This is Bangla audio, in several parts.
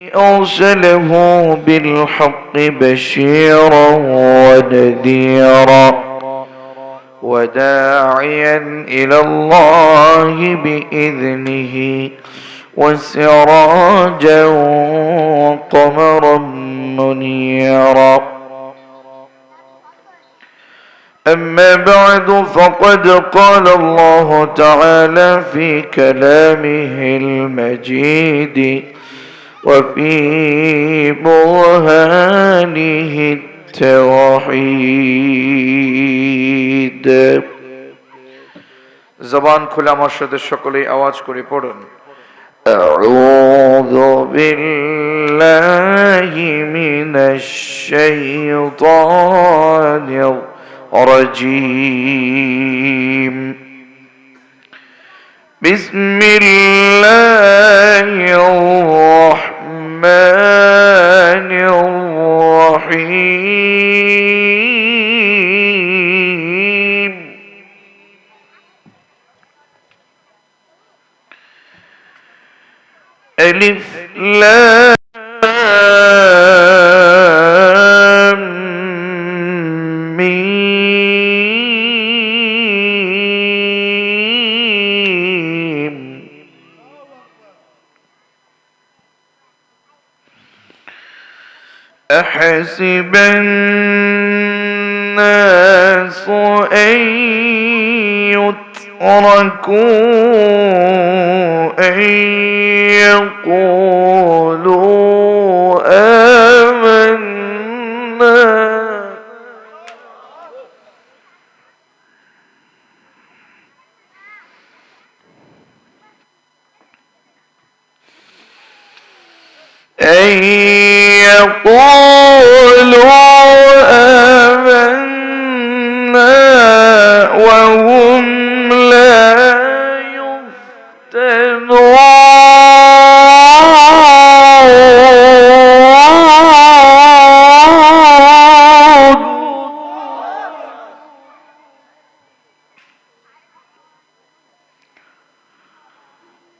أرسله بالحق بشيرا ونذيرا وداعيا إلى الله بإذنه وسراجا وقمرا منيرا. أما بعد، فقد قال الله تعالى في كلامه المجيد وفي برهانه التوحيد। زبان খুলে আমার সাথে সকলেই আওয়াজ করে পড়ুন। أعوذ بالله من الشيطان الرجيم. بسم الله الرحمن الرحيم. ألف لام ميم. أحسب الناس أن يتركوا أن يقولوا آمنا وهم لا يفتنون.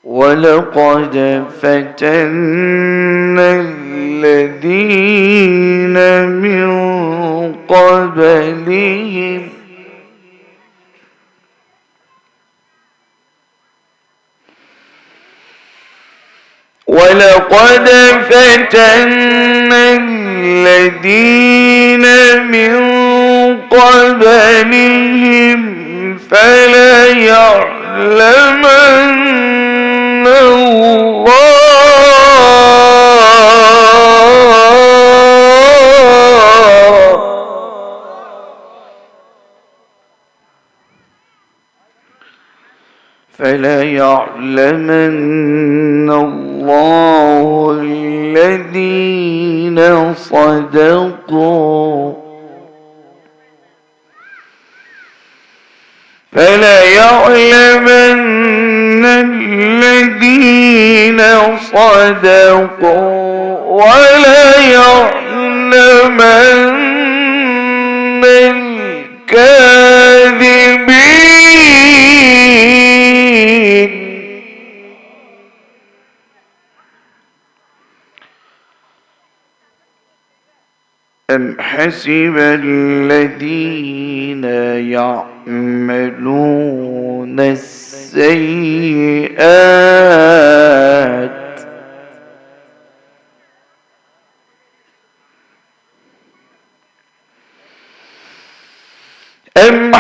ولقد فتنا الذين من قبلهم فليعلمن الله الذين صدقوا وليعلمن الكاذبين. أم حسب الذين يعملون السيئات أن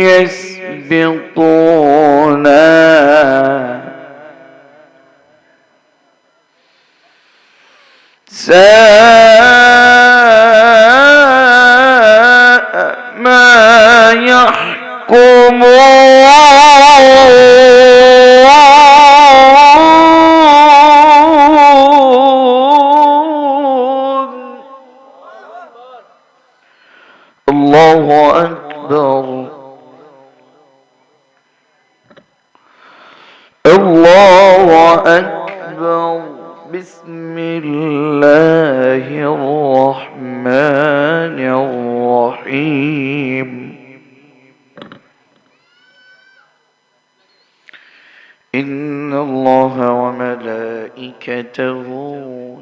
يسبقونا ساء ما يحكمون. أكبر الله أكبر بسم الله الرحمن الرحيم إن الله وملائكته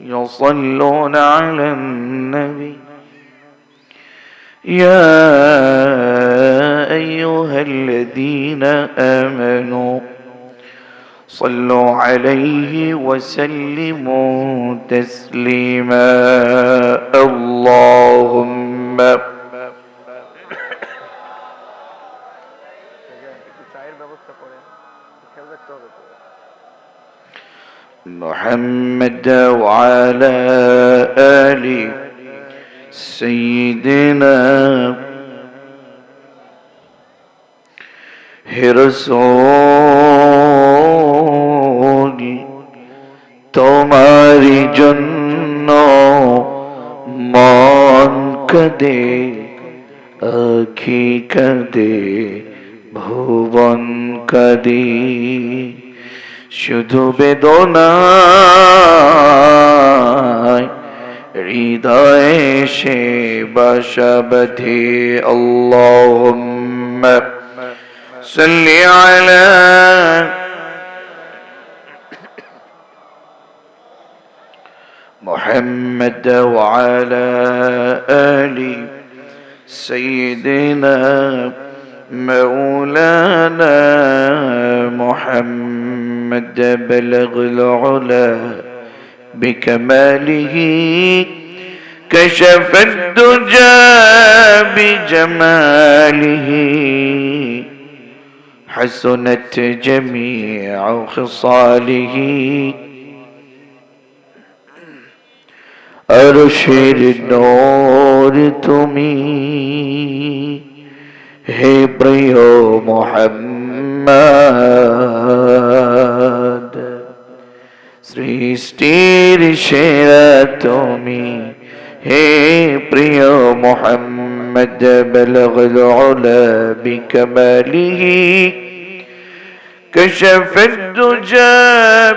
يصلون على النبي يا أيها الذين آمنوا صلوا عليه وسلموا تسليما اللهم محمد وعلى آل سيدنا রসূল তোমারি জন্য মন কাঁদে আখি কাঁদে ভুবন কাঁদে শুধু বেদনায় হৃদয়ে সে বাসা বাঁধে আল্লাহুম্মা সাল্লি আলা মুহাম্মদ ওয়া আলা আলি সাইয়্যিদিনা مولانا محمد بلغ العلا بكماله كشف الدجى بجماله حسنت جميع خصاله أرشد نور تمي হে প্রিয় মুহাম্মদ সৃষ্টির সেরা তুমি হে প্রিয় মুহাম্মদ বলগল উলা বিকমালিহি كشف الدجى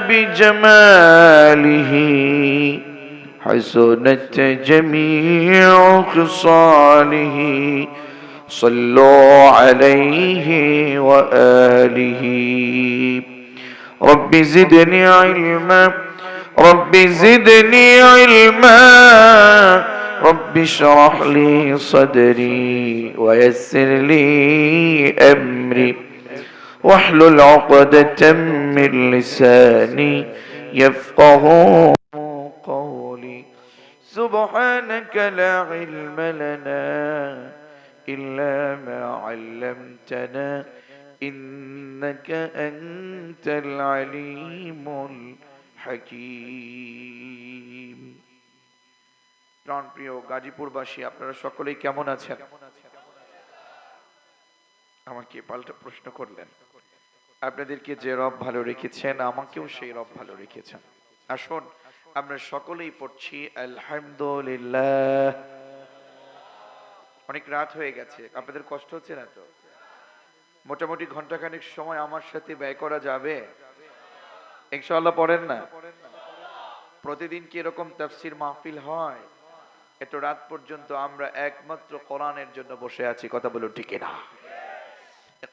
بجماله حسنت جميع خصاله صلوا عليه وآله رب زدني علما رب زدني علما رب اشرح لي صدري ويسر لي أمري واحلل عقدة من لساني يفقه قولي سبحانك لا علم لنا إلا ما علمتنا إنك أنت العليم الحكيم প্রিয় গাজীপুরবাসী আপনারা সকলেই কেমন আছেন আমাকে পাল্টা প্রশ্ন করলেন আপনাদেরকে যে রব ভালো রেখেছেন আমাকেও সেই রব ভালো রেখেছেন আসুন আমরা সকলেই পড়ছি আলহামদুলিল্লাহ অনেক রাত হয়ে গেছে আপনাদের কষ্ট হচ্ছে না তো মোটামুটি ঘন্টাখানেক সময় আমার সাথে ব্যয় করা যাবে ইনশাআল্লাহ পড়েন না প্রতিদিন কি এরকম তাফসীর মাহফিল হয় এত রাত পর্যন্ত আমরা একমাত্র কোরআনের জন্য বসে আছি কথা বলুন ঠিক না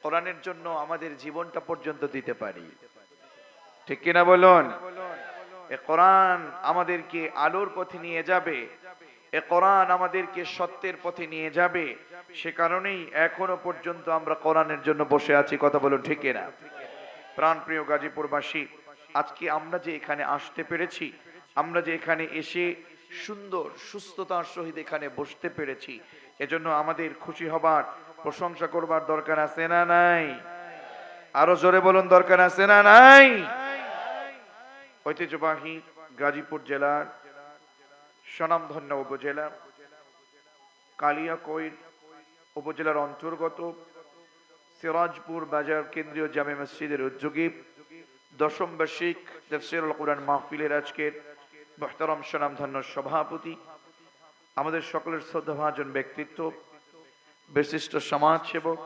কোরআনের জন্য আমাদের জীবনটা পর্যন্ত দিতে পারি ঠিক কিনা বলুন এই কোরআন আমাদেরকে আলোর পথে নিয়ে যাবে এই কোরআন আমাদেরকে সত্যের পথে নিয়ে যাবে সে কারণেই এখনো পর্যন্ত আমরা কোরআনের জন্য বসে আছি কথা বলুন ঠিক না প্রাণপ্রিয় গাজীপুরবাসী আজকে আমরা যে এখানে আসতে পেরেছি আমরা যে এখানে এসে সুন্দর সুস্থতার সহিত এখানে বসতে পেরেছি এজন্য আমাদের খুশি হবার প্রশংসা করবার দরকার আছে না নাই আরো জোরে বলুন দরকার আছে না নাই ঐতিহ্যবাহী গাজীপুর জেলার স্বনামধন্য উপজেলা কালিয়াকৈর উপজেলার অন্তর্গত সিরাজপুর বাজার কেন্দ্রীয় জামে মসজিদের উদ্যোগে দশম বার্ষিক তাফসীরুল কুরআন মাহফিলের আজকের মুহতারাম স্বনামধন্য সভাপতি আমাদের সকলের শ্রদ্ধাভাজন ব্যক্তিত্ব বিশিষ্ট সমাজ সেবক,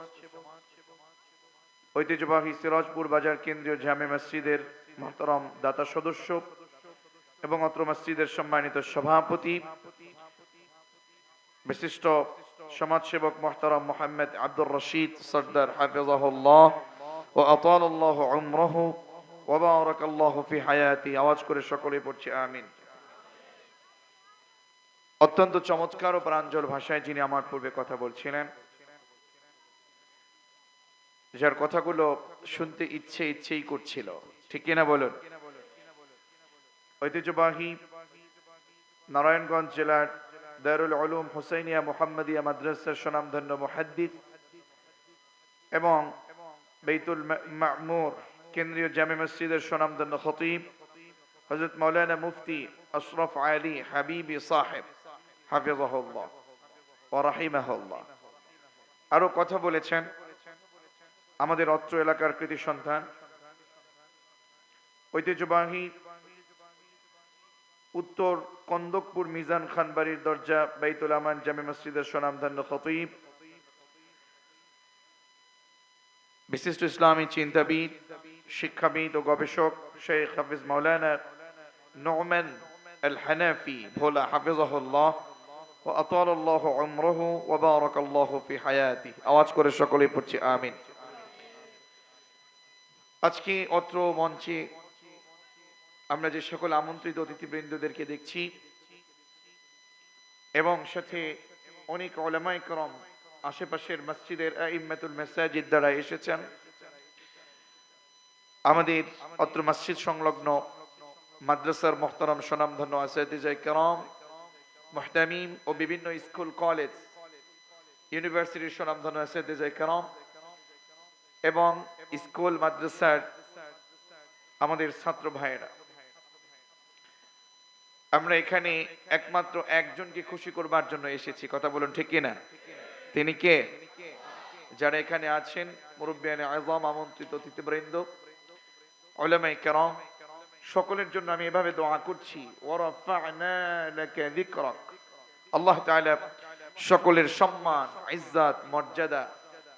ঐতিহ্যবাহী সিরাজপুর বাজার কেন্দ্রীয় জামে মসজিদের মোহতরম দাতা সদস্য এবং অত্র মসজিদের সম্মানিত সভাপতি, বিশিষ্ট সমাজসেবক মোহতরম মোহাম্মদ আব্দুর রশিদ সরদার হাফিজাহুল্লাহ ও আতালাল্লাহু উমরাহু ওয়া বারাকাল্লাহু ফি হায়াতি। আওয়াজ করে সকলে পড়ছি আমিন। অত্যন্ত চমৎকার ও প্রাঞ্জল ভাষায় যিনি আমার পূর্বে কথা বলছিলেন, যার কথাগুলো শুনতে ইচ্ছেই করছিল, ঠিক কিনা বলুন? ঐতিহ্যবাহী নারায়ণগঞ্জ জেলার দারুল উলুম হুসাইনিয়া মুহাম্মাদিয়া মাদ্রাসার সুনামধন্য মুহাদ্দিস এবং বাইতুল মামুর কেন্দ্রীয় জামে মসজিদের সুনামধন্য খতিব হযরত মাওলানা মুফতি আশরাফ আলী হাবিবি সাহেব হাফিজাহুল্লাহ ওয়া রাহিমাহুল্লাহ আরো কথা বলেছেন আমাদের অত্র এলাকার কৃতি সন্তান, ঐতিহ্যবাহী উত্তর কন্দকপুর মিজান খান বাড়ির দরজা বাইতুল আমান জামে মসজিদের সুনামধন্য খতিব, বিশিষ্ট ইসলামী চিন্তাবিদ, শিক্ষাবিদ ও গবেষক শেখ হাফিজ মাওলানা নুমান আল হানাফি ভোলা হাফিজাহুল্লাহ ওয়া আতালাল্লাহু উমরাহু ওয়া বারাকাল্লাহু ফি হায়াতি। আওয়াজ করে সকলে পড়ছি আমিন। আজকে অত্র মঞ্চে আমরা যে সকল আমন্ত্রিত অতিথিবৃন্দদেরকে দেখছি এবং সাথে অনেক উলামায়ে কেরাম আশেপাশের মসজিদের আইম্মাতুল মাসাজিদ দ্বারা এসেছেন, আমাদের অত্র মসজিদ সংলগ্ন মাদ্রাসার মুহতারাম সুনামধন্য আসাতিজায়ে কেরাম, মুহতামিম ও বিভিন্ন স্কুল কলেজ ইউনিভার্সিটির সুনামধন্য আসাতিজায়ে কেরাম এবং স্কুল মাদ্রাসার আমাদের ছাত্র ভাইয়েরা, আমরা এখানে একমাত্র একজনকে খুশি করবার জন্য এসেছি। কথা বলুন ঠিক কিনা? তিনি কে? যারা এখানে আছেন মুরব্বিয়ানে আযম, আমন্ত্রিত অতিথিবৃন্দ, উলামায়ে কেরাম, সকলের জন্য আমি এভাবে দোয়া করছি, ওয়া রাফা'না লাকা যিকরাক। আল্লাহ তাআলা সকলের সম্মান, ইজ্জত, মর্যাদা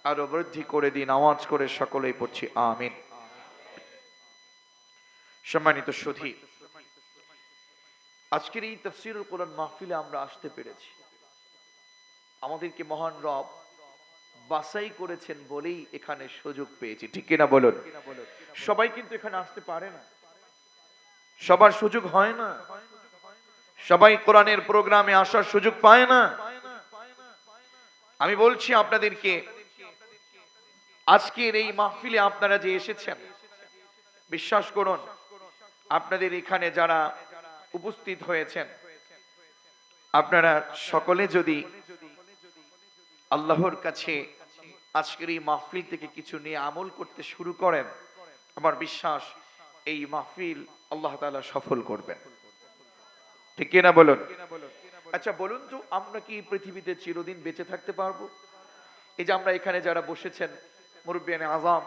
আরো বৃদ্ধি করে দিন। আওয়াজ করে সকলেই পড়ছি আমিন। সম্মানিত সুধী, আজকের এই তাফসীরুল কোরআন মাহফিলে আমরা আসতে পেরেছি, আমাদেরকে মহান রব বাছাই করেছেন বলেই এখানে সুযোগ পেয়েছি, ঠিক কিনা বলুন? সবাই কিন্তু এখানে আসতে পারে না, সবার সুযোগ হয় না, সবাই কোরআনের প্রোগ্রামে আসার সুযোগ পায় না। আমি বলছি আপনাদেরকে, আজকের এই মাহফিলে আপনারা যে এসেছেন, বিশ্বাস করুন আপনাদের এখানে যারা উপস্থিত হয়েছেন, আপনারা সকলে যদি আল্লাহর কাছে আজকের এই মাহফিল থেকে কিছু নিয়ে আমল করতে শুরু করেন, আমার বিশ্বাস এই মাহফিল আল্লাহ তাআলা সফল করবেন, ঠিক কিনা বলুন? আচ্ছা বলুন তো, আমরা কি পৃথিবীতে চিরদিন বেঁচে থাকতে পারবো? এই যে আমরা এখানে যারা বসেছেন, মুরব্বিয়ানে আযম,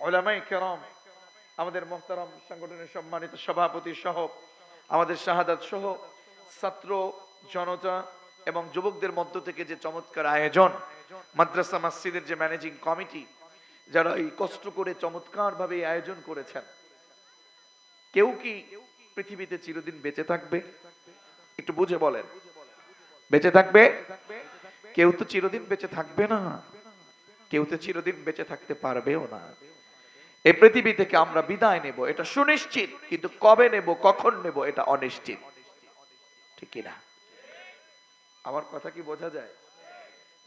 উলামায়ে কেরাম, আমাদের মুহতারাম সংগঠনের সম্মানিত সভাপতি সহ, আমাদের শাহাদাত সহ ছাত্র জনতা এবং যুবকদের মধ্য থেকে যে চমৎকার আয়োজন, মাদ্রাসা মসজিদের যে ম্যানেজিং কমিটি, যারা এই কষ্ট করে চমৎকার ভাবে আয়োজন করেছেন, কেউ কি পৃথিবীতে চিরদিন বেঁচে থাকবে? একটু বুঝে বলেন, বেঁচে থাকবে? কেউ তো চিরদিন বেঁচে থাকবে না, কেউ তো চিরদিন বেঁচে থাকতে পারবেও না। এই পৃথিবী থেকে আমরা বিদায় নেব এটা সুনিশ্চিত, কিন্তু কবে নেব, কখন নেব এটা অনিশ্চিত, ঠিক কিনা? আমার কথা কি বোঝা যায়?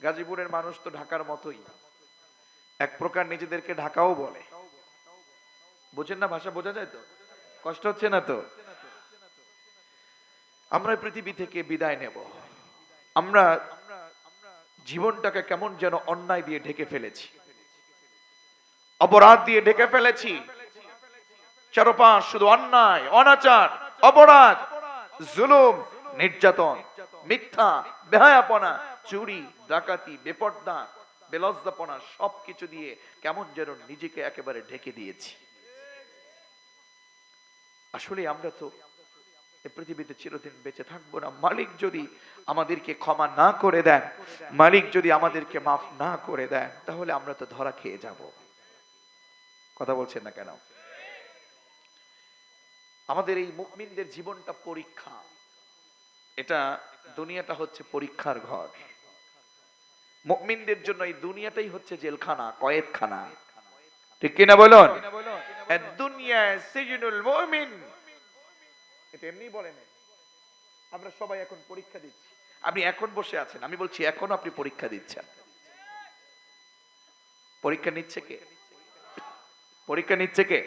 গাজীপুরের মানুষ তো ঢাকার মতোই, এক প্রকার নিজেদেরকে ঢাকাও বলে, বুঝেন না? ভাষা বোঝা যায় তো? কষ্ট হচ্ছে না তো? আমরা পৃথিবী থেকে বিদায় নেব, আমরা জীবনটাকে কেমন যেন অন্যায় দিয়ে ঢেকে ফেলেছি, অপরাধ দিয়ে ঢেকে ফেলেছি। চারপাশ শুধু অন্যায়, অনাচার, অপরাধ, জুলুম, নির্যাতন, মিথ্যা, বেহায়াপনা, চুরি, ডাকাতি, বেপর্দা, বেলজ্জাপনা সবকিছু দিয়ে কেমন যেন নিজেকে একেবারে ঢেকে দিয়েছি। আসলে আমরা তো এই পৃথিবীতে চিরদিন বেঁচে থাকবো না। মালিক যদি আমাদেরকে ক্ষমা না করে দেন, মালিক যদি আমাদেরকে মাফ না করে দেন, তাহলে আমরা তো ধরা খেয়ে যাব। কথা বলছেন না কেন? আমাদের এই মুমিনদের জীবনটা পরীক্ষা। এটা দুনিয়াটা হচ্ছে পরীক্ষার ঘর। মুমিনদের জন্য এই দুনিয়াটাই হচ্ছে জেলখানা, কয়েদখানা। ঠিক কিনা বলুন? দুনিয়া সিজনুল মুমিন, এটা এমনি বলেন। আমরা সবাই এখন পরীক্ষা দিচ্ছি। আপনি এখন বসে আছেন, আমি বলছি এখন আপনি পরীক্ষা দিচ্ছেন। পরীক্ষা নিচ্ছে কে? পরীক্ষা নিচ্ছে কে?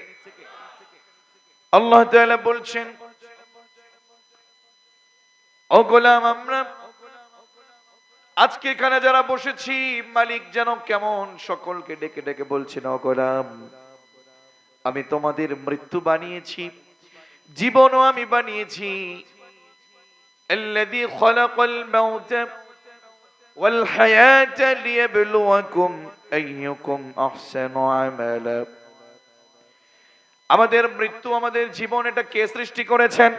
আল্লাহ তাআলা বলছেন, ও গোলাম, আমরা আজকে এখানে যারা বসেছি, মালিক যেন কেমন সকলকে ডেকে ডেকে বলছেন, ও গোলাম, আমি তোমাদের মৃত্যু বানিয়েছি, জীবনও আমি বানিয়েছি। الذي خلق الموت والحياة ليبلوكم أيكم أحسن عملا। আমাদের মৃত্যু, আমাদের জীবন, এটা কে সৃষ্টি করেছেন?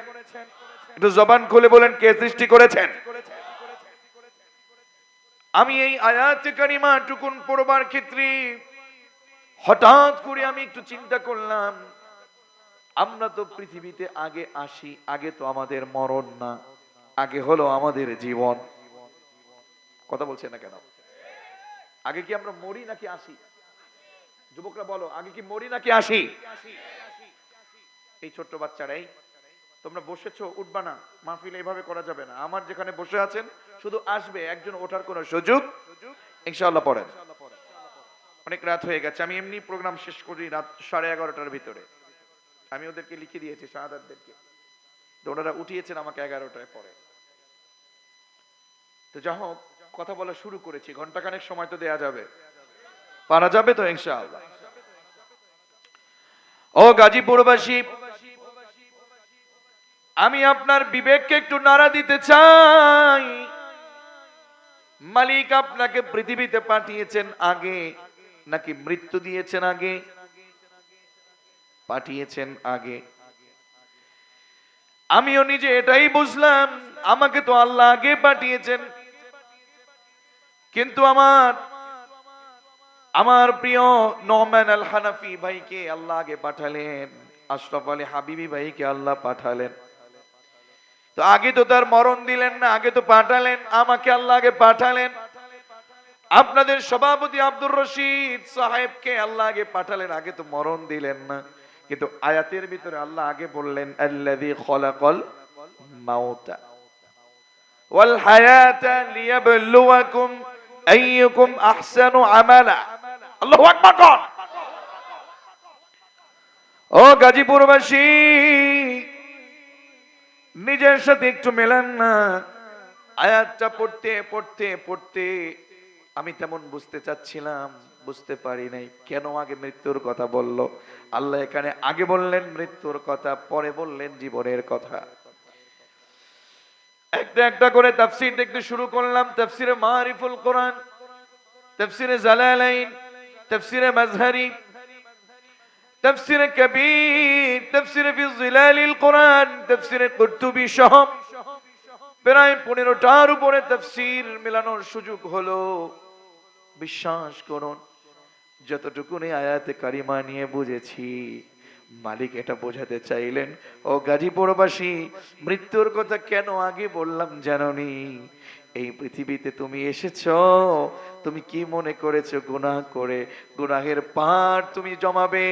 একটু জবান খুলে বলেন, কে সৃষ্টি করেছেন? আমি এই আয়াতে কারিমা টুকুন পড়বার ক্ষেত্রে হঠাৎ করে আমি একটু চিন্তা করলাম, আমরা তো পৃথিবীতে আগে আসি, আগে তো আমাদের মরণ না, আগে হলো আমাদের জীবন। কথা বলছেন না কেন? আগে কি আমরা মরি নাকি আসি? যুবকরা বলো, আগে কি মরি নাকি আসি? এই ছোট্ট বাচ্চারাই, তোমরা বসেছো, উঠবা না, মাহফিল এইভাবে করা যাবে না। আমার যেখানে বসে আছেন শুধু আসবে, একজন ওঠার কোনো সুযোগ ইনশাআল্লাহ পড়েন। অনেক রাত হয়ে গেছে, আমি এমনি প্রোগ্রাম শেষ করি রাত 11:30টার ভিতরে। আমি ওদেরকে লিখে দিয়েছি, শাহাদাতদেরকে, ওনারা উঠিয়েছেন আমাকে 11টায় পরে। তো যা হোক, কথা বলা শুরু করেছি, ঘন্টাখানেক সময় তো দেয়া যাবে, পারা যাবে তো ইনশাআল্লাহ। ও গাজীপুরবাসী, আমি আপনার বিবেককে একটু নাড়া দিতে চাই। মালিক আপনাকে পৃথিবীতে পাঠিয়েছেন আগে নাকি মৃত্যু দিয়েছেন আগে? পাঠিয়েছেন আগে। আমিও নিজে এটাই বুঝলাম, আমাকে তো আল্লাহ আগে পাঠিয়েছেন, কিন্তু আমার প্রিয় নোমান আল হানাফি ভাইকে আল্লাহ আগে পাঠালেন, আশরাফ আলী হাবিবি ভাইকে আল্লাহ পাঠালেন। তো আগে তো তার মরণ দিলেন না, আগে তো পাঠালেন, আমাকে আল্লাহ আগে পাঠালেন। আপনাদের সভাপতি আব্দুর রশিদ সাহেবকে আল্লাহ আগে পাঠালেন, আগে তো মরণ দিলেন না। কিন্তু আয়াতের ভিতরে আল্লাহ আগে বললেন, আল্লাযী খলাকাল মাউতা ওয়াল হায়াতা লিয়াবলুয়াকুম আইয়ুকুম আহসানু আমালা। আল্লাহু আকবার কোন? ও গাজীপুরবাসী, নিজের সাথে একটু মেলান না। আয়াতটা পড়তে পড়তে পড়তে আমি তেমন বুঝতে চাচ্ছিলাম, বুঝতে পারি নাই কেন আগে মৃত্যুর কথা বলল। আল্লাহ এখানে আগে বললেন মৃত্যুর কথা, পরে বললেন জীবনের কথা। একটা একটা করে তাফসীর দেখতে শুরু করলাম। তাফসীরে মারিফুল কোরআন, তাফসীরে জালালাইন, তাফসীরে মাযহারি, তাফসীরে কবির, তাফসীরে ফি জিলালিল কোরআন, তাফসীরে কুরতুবী সহ প্রায় 15টার উপরে তাফসীর মেলানোর সুযোগ হলো। বিশ্বাস করুন, যতটুকুনি আয়াতে কারিমা নিয়ে বুঝেছি, মালিক এটা বোঝাতে চাইলেন, ও গাজীপুরবাসী, মৃত্যুর কথা কেন আগে বললাম জানোনি? এই পৃথিবীতে তুমি এসেছো, তুমি কি মনে করেছো গুনাহ করে গুনাহের পার তুমি জমাবে,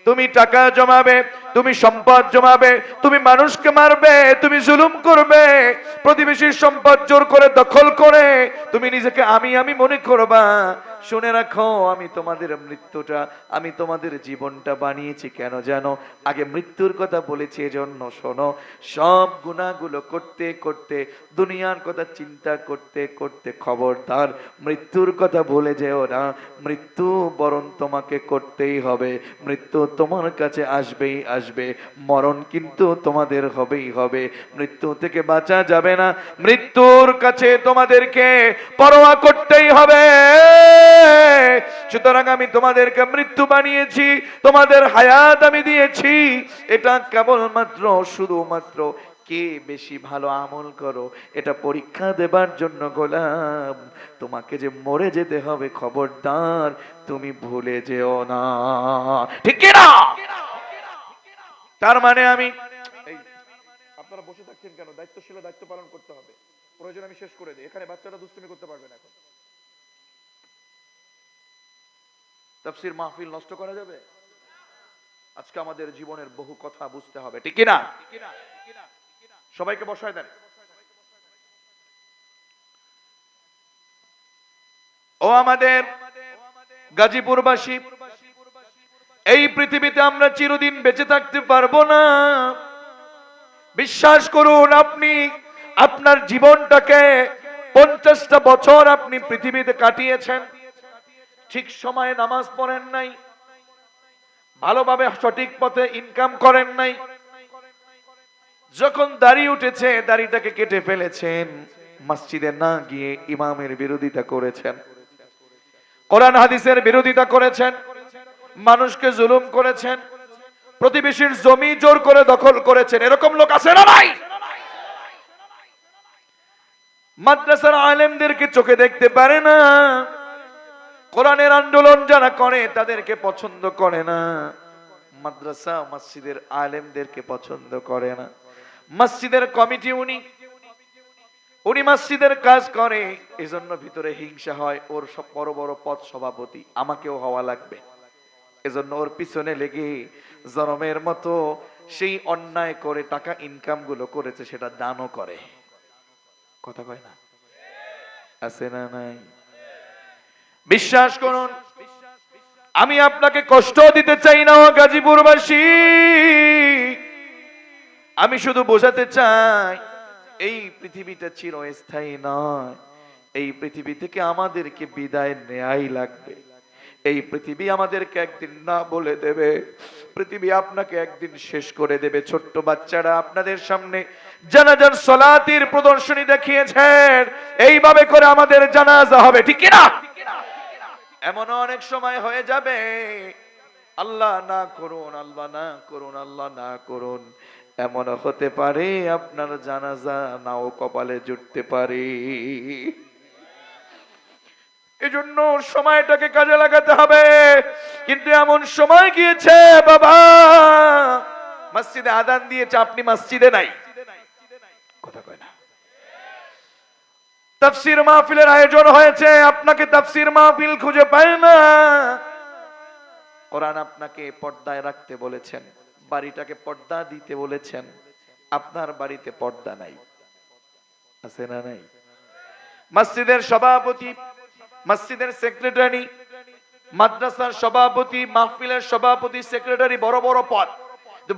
তুমি টাকা জমাবে, তুমি সম্পদ জমাবে, তুমি মানুষকে মারবে, তুমি জুলুম করবে, প্রতিবেশীর সম্পদ জোর করে দখল করে তুমি নিজেকে আমি আমি মনে করবা। শুনে রাখো, আমি তোমাদের মৃত্যুটা, আমি তোমাদের জীবনটা বানিয়েছি কেন জানো? আগে মৃত্যুর কথা বলেছি এজন্য। শোনো, সব গুনাহগুলো করতে করতে, দুনিয়ার কথা চিন্তা করতে করতে খবরদার মৃত্যুর কথা ভুলে যেও না। মৃত্যু বরণ তোমাকে করতেই হবে, মৃত্যু তোমার কাছে আসবেই আসবে, মরণ কিন্তু তোমাদের হবেই হবে। মৃত্যু থেকে বাঁচা যাবে না, মৃত্যুর কাছে তোমাদেরকে পরোয়া করতেই হবে। সুতরাং আমি তোমাদেরকে মৃত্যু বানিয়েছি, তোমাদের হায়াত আমি দিয়েছি। এটা কেবলমাত্র শুধুমাত্র কে বেশি ভালো আমল করো এটা পরীক্ষা দেবার জন্য গোলাম। তোমাকে যে মরে যেতে হবে খবরদার তুমি ভুলে যেও না, ঠিক কি না? তার মানে আমি আপনারা বসে থাকছেন কেন? দায়িত্বশীল দায়িত্ব পালন করতে হবে। প্রয়োজন আমি শেষ করে দিই। এখানে বাচ্চারা দুষ্টুমি করতে পারবে না। এখন তাফসীর মাহফিল নষ্ট করা যাবে? আজকে আমাদের জীবনের বহু কথা বুঝতে হবে, ঠিক কি না? সবাইকে বসায় দেন। ও আমাদের গাজীপুরবাসী, এই পৃথিবীতে আমরা চিরদিন বেঁচে থাকতে পারবো না। বিশ্বাস করুন, আপনি আপনার জীবনটাকে 50টা বছর আপনি পৃথিবীতে কাটিয়েছেন, ঠিক সময়ে নামাজ পড়েন নাই, ভালোভাবে সঠিক পথে ইনকাম করেন নাই, যখন দাড়ি উঠেছে দাড়িটাকে কেটে ফেলেছেন, মসজিদে না গিয়ে ইমামের বিরোধিতা করেছেন, কোরআন হাদিসের বিরোধিতা করেছেন, মানুষকে জুলুম করেছেন, প্রতিবেশীর জমি জোর করে দখল করেছেন। এরকম লোক আছে না নাই? মাদ্রাসার আলেমদেরকে চোখে দেখতে পারে না, কোরআনের আন্দোলন যারা করে তাদেরকে পছন্দ করে না, মাদ্রাসা মসজিদের আলেমদেরকে পছন্দ করে না। মসজিদের কমিটি উনি মসজিদের কাজ করে, এজন্য ভিতরে হিংসা হয়। ওর সব বড় বড় পদ সভাপতি, আমাকেও হওয়া লাগবে, এজন্য ওর পিছনে লেগে জনমের মতো সেই অন্যায় করে টাকা ইনকাম গুলো করেছে সেটা দানও করে। কথা কয় না? আছে না নাই? বিশ্বাস করুন, আমি আপনাকে কষ্ট দিতে চাই না গাজীপুরবাসী, আমি শুধু বোঝাতে চাই এই পৃথিবীটা চিরস্থায়ী নয়। এই পৃথিবী থেকে আমাদেরকে বিদায় নেয়াই লাগবে। এই পৃথিবী আমাদেরকে একদিন না বলে দেবে, পৃথিবী আপনাকে একদিন শেষ করে দেবে। ছোট্ট বাচ্চারা আপনাদের সামনে জানাজার সালাতের প্রদর্শনী দেখিয়েছেন, এইভাবে করে আমাদের জানাজা হবে, ঠিক কি না? এমন অনেক সময় হয়ে যাবে, আল্লাহ না করুন, আল্লাহ না করুন, আল্লাহ না করুন, এমন হতে পারে আপনার জানাজা নাও কপালে জুটতে পারে। এজন্য সময়টাকে কাজে লাগাতে হবে। কিন্তু এমন সময় গিয়েছে বাবা, মসজিদে আযান দিয়েছে, আপনি মসজিদে নাই। কথা কয় না? তাফসীর মাহফিলের আয়োজন হয়েছে, আপনাকে তাফসীর মাহফিল খুঁজে পায় না। কোরআন আপনাকে পর্দায় রাখতে বলেছেন, বাড়িটাকে পর্দা দিতে বলেছেন, আপনার বাড়িতে পর্দা নাই। আছে না নাই? মসজিদের সভাপতি, মসজিদের সেক্রেটারি, মাদ্রাসার সভাপতি, মাহফিলের সভাপতি, সেক্রেটারি, বড় বড় পদ,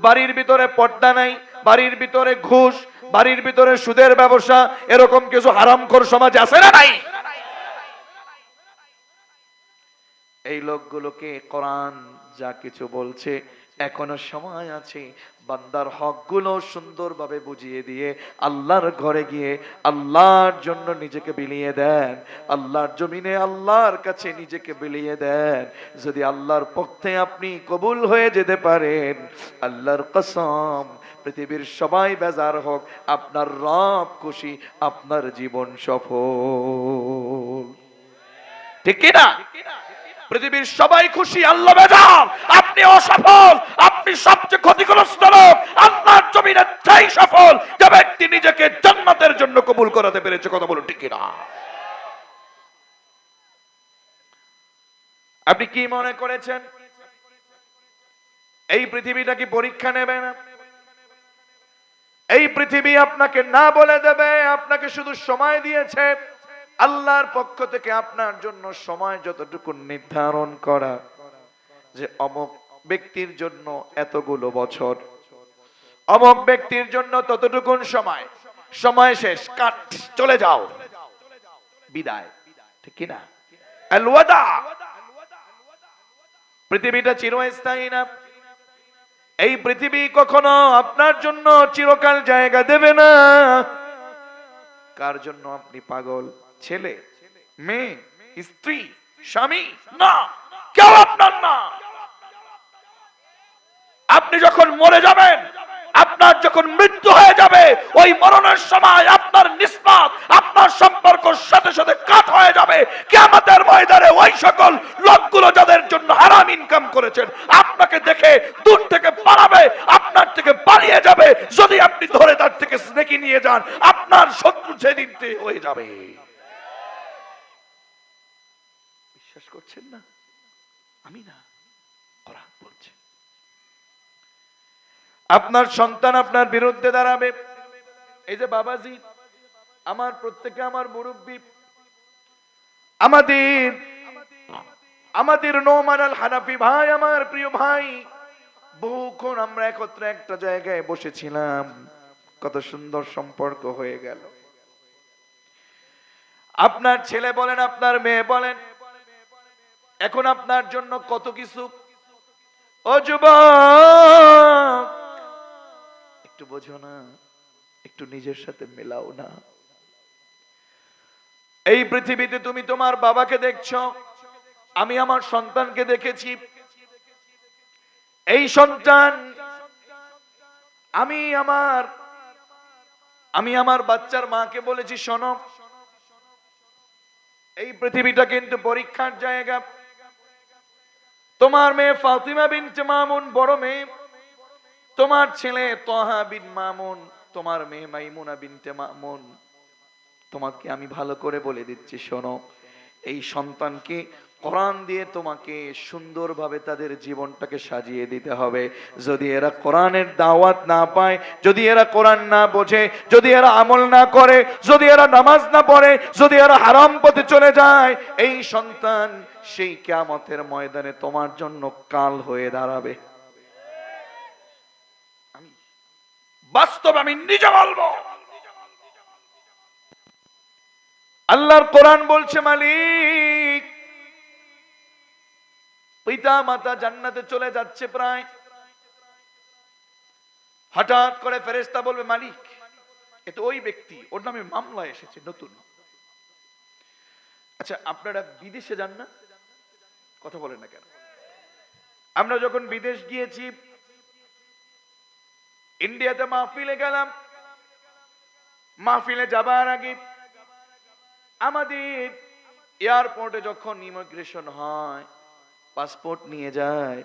বাড়ির ভিতরে পর্দা নাই, বাড়ির ভিতরে ঘুষ, বাড়ির ভিতরে সুদের ব্যবসা, এরকম কিছু হারামখোর সমাজ আছে না নাই? এই লোকগুলোকে কোরআন যা কিছু বলছে, এখনো সময় আছে বান্দার হকগুলো সুন্দরভাবে বুঝিয়ে দিয়ে আল্লাহর ঘরে গিয়ে আল্লাহর জন্য নিজেকে বিলিয়ে দেন, আল্লাহর জমিনে আল্লাহর কাছে নিজেকে বিলিয়ে দেন। যদি আল্লাহর পক্ষে আপনি কবুল হয়ে যেতে পারেন, আল্লাহর কসম, পৃথিবীর সবাই বেজার হোক, আপনার রব খুশি, আপনার জীবন সফল, ঠিক কি না? পৃথিবীর সবাই খুশি, আল্লাহ বেজার, আপনি অসফল, আপনি সবচেয়ে ক্ষতিগ্রস্ত লোক। আল্লাহর জমিনে চাই সফল যে ব্যক্তি নিজেকে জান্নাতের জন্য কবুল করাতে পেরেছে। কথা বলুন, ঠিক কিনা? আপনি কি মনে করেছেন এই পৃথিবীটা কি পরীক্ষা নেবে না? এই পৃথিবী আপনাকে না বলে দেবে, আপনাকে শুধু সময় দিয়েছে। আল্লাহর পক্ষ থেকে আপনার জন্য সময় যতটুকু নির্ধারণ করা, যে অমুক ব্যক্তির জন্য এতগুলো বছর, অমুক ব্যক্তির জন্য ততটুকু সময়, সময় শেষ, কাট, চলে যাও, বিদায়, ঠিক কি না? আল ওয়াদা। পৃথিবীটা চিরস্থায়ী না। এই পৃথিবী কখনো আপনার জন্য চিরকাল জায়গা দেবে না। কার জন্য আপনি পাগল? ছেলে, মেয়ে, স্ত্রী, স্বামী? না, কেউ আপনার না। আপনি যখন মরে যাবেন, আপনি আপনার যখন মৃত্যু হয়ে যাবে, ওই মরণের সময় আপনার নিসবত, আপনার সম্পর্ক সাথে সাথে কাট হয়ে যাবে। কিয়ামতের ময়দানে ওই সকল লোকগুলো যাদের জন্য হারাম ইনকাম করেছেন, আপনাকে দেখে দূর থেকে পালাবে, আপনার থেকে পালিয়ে যাবে। যদি আপনি ধরে তার থেকে স্নেকি নিয়ে যান, আপনার শত্রু সেদিন হয়ে যাবে। বিশ্বাস করছেন না? আমি না, কোরআন বলছে। আপনার সন্তান আপনার বিরুদ্ধে দাঁড়াবে। এই যে বাবাজি, আমার প্রত্যেকে আমার মুরব্বী, আমাদের নোমান আল হানাফি ভাই, আমার প্রিয় ভাই, বহুক্ষণ আমরা একত্রে একটা জায়গায় বসেছিলাম, কত সুন্দর সম্পর্ক হয়ে গেল। আপনার ছেলে বলেন, আপনার মেয়ে বলেন, এখন আপনার জন্য কত কিছু। ও যুবক, একটু বোঝো না, একটু নিজের সাথে মেলাও না। এই পৃথিবীতে তুমি তোমার বাবাকে দেখছো, আমি আমার সন্তানকে দেখেছি। এই সন্তান, আমি আমার বাচ্চার মাকে বলেছি, শোনো, এই পৃথিবীটা কিন্তু পরীক্ষার জায়গা। তোমার মেয়ে ফাতিমা বিনতে মামুন বড় মেয়ে, তোমার ছেলে তোহা বিন মামুন, তোমার মেয়ে মাইমুনা বিনতে মামুন। তোমাকে আমি ভালো করে বলে দিচ্ছি, শোনো, এই সন্তানকে কোরআন দিয়ে তোমাকে সুন্দরভাবে তাদের জীবনটাকে সাজিয়ে দিতে হবে। যদি এরা কোরআনের দাওয়াত না পায়, যদি এরা কোরআন না বোঝে, যদি এরা আমল না করে, যদি এরা নামাজ না পড়ে, যদি এরা হারাম পথে চলে যায়, এই সন্তান সেই কিয়ামতের ময়দানে তোমার জন্য কাল হয়ে দাঁড়াবে। আমি বাস্তব, আমি নিজে বলবো। আল্লাহর কোরআন বলছে, মালিক, পিতা মাতা জান্নাতে চলে যাচ্ছে প্রায়, হঠাৎ করে ফেরেশতা বলবে, মালিক, এটা ওই ব্যক্তি, ওর নামে মামলা এসেছে নতুন। আচ্ছা, আপনারা বিদেশে যান না? কথা বলেন না কেন? আমরা যখন বিদেশ গিয়েছি, ইন্ডিয়াতে মাহফিলে গেলাম, মাহফিলে যাবার আগে আমাদের এয়ারপোর্টে যখন ইমিগ্রেশন হয়, পাসপোর্ট নিয়ে যায়,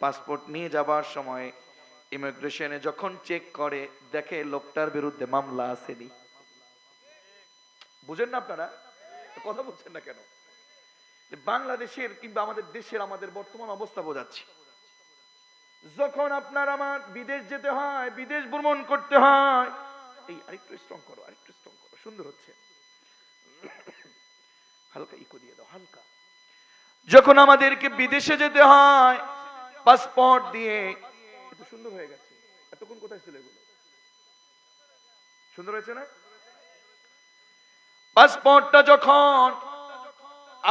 পাসপোর্ট নিয়ে যাবার সময় ইমিগ্রেশনে যখন চেক করে, দেখে লোকটার বিরুদ্ধে মামলা আসেনি। বুঝেন না আপনারা? কথা বলছেন না কেন? বাংলাদেশের কিংবা আমাদের দেশের, আমাদের বর্তমান অবস্থা বোঝাচ্ছি। যখন আপনার আমার বিদেশ যেতে হয়, বিদেশ ভ্রমণ করতে হয়, এই আরেকটু স্ট্রং করো, আরেকটু স্ট্রং করো, সুন্দর হচ্ছে, হালকা ইকো দিয়ে দাও, হালকা। যখন আমাদেরকে বিদেশে যেতে হয়, পাসপোর্ট দিয়ে, এত সুন্দর হয়ে গেছে, এতক্ষণ কোথায় ছিল এগুলো? সুন্দর হয়েছে না? পাসপোর্টটা যখন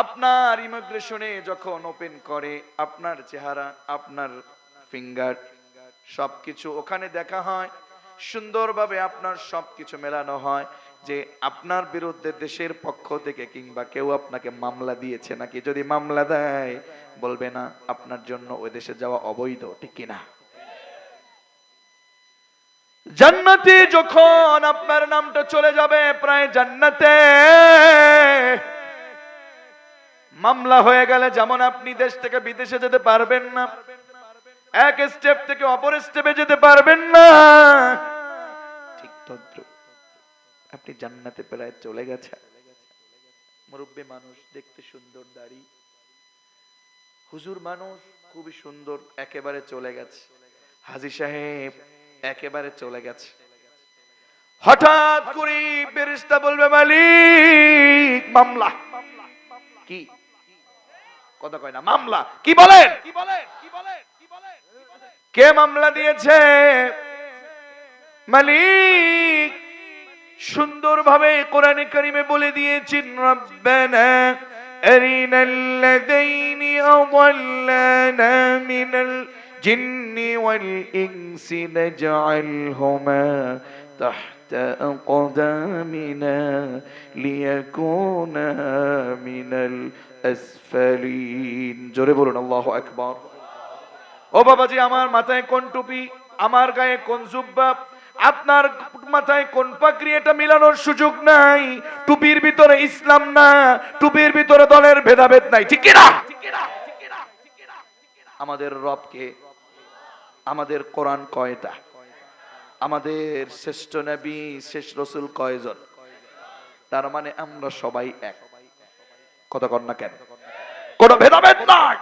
আপনার ইমিগ্রেশনে যখন ওপেন করে, আপনার চেহারা, আপনার ফিঙ্গার, সবকিছু ওখানে দেখা হয়, সুন্দরভাবে আপনার সবকিছু মেলানো হয় যে আপনার বিরুদ্ধে দেশের পক্ষ থেকে কিংবা কেউ আপনাকে মামলা দিয়েছে নাকি। যদি মামলা দেয়, বলবে না আপনার জন্য ওই দেশে যাওয়া অবৈধ, ঠিক কিনা? জান্নাতে যখন আপনার নামটা চলে যাবে প্রায় জান্নাতে, মামলা হয়ে গেলে যেমন আপনি দেশ থেকে বিদেশে যেতে পারবেন না, এক স্টেপ থেকে অপর স্টেপে যেতে পারবেন না, ঠিক তদ্রুপ আপনি জান্নাতে প্রায় চলে গেছেন। মুরব্বী মানুষ, দেখতে সুন্দর, দাড়ি, হুজুর মানুষ, খুবই সুন্দর, একেবারে চলে গেছে। হাজী সাহেব একেবারে চলে গেছে। হঠাৎ করে ফেরেশতা বলবে, মালিক, মামলা। কি কথা কয় না? মামলা কি বলেন? কে মামলা দিয়েছে? মালিক সুন্দরভাবে কোরআনে কারিমে বলে দিয়েছেন, রব্বানা আরিনাল্লাযীনি আযাল্লানা মিনাল জিন্নি ওয়াল ইনসি নাজআলহুমা তাহতা আকদামিনা লিয়াকুনা মিনাল আসফালিন। জোরে বলুন আল্লাহু আকবার। ও বাবাজি, আমার মাথায় কোন টুপি? আমার গায়ে কোন জুব্বা, আপনার মাথায় কোন পাগড়ি, এটা মিলানোর সুযোগ নাই। টুপির ভিতরে ইসলাম না, টুপির ভিতরে দলের ভেদাভেদ নাই, ঠিক কিনা? আমাদের রবকে, আমাদের কোরআন কয়টা, আমাদের শ্রেষ্ঠ নবী শেষ রসুল কয়জন? তার মানে আমরা সবাই এক। কথা কন না কেন? কোন ভেদাভেদ নাই।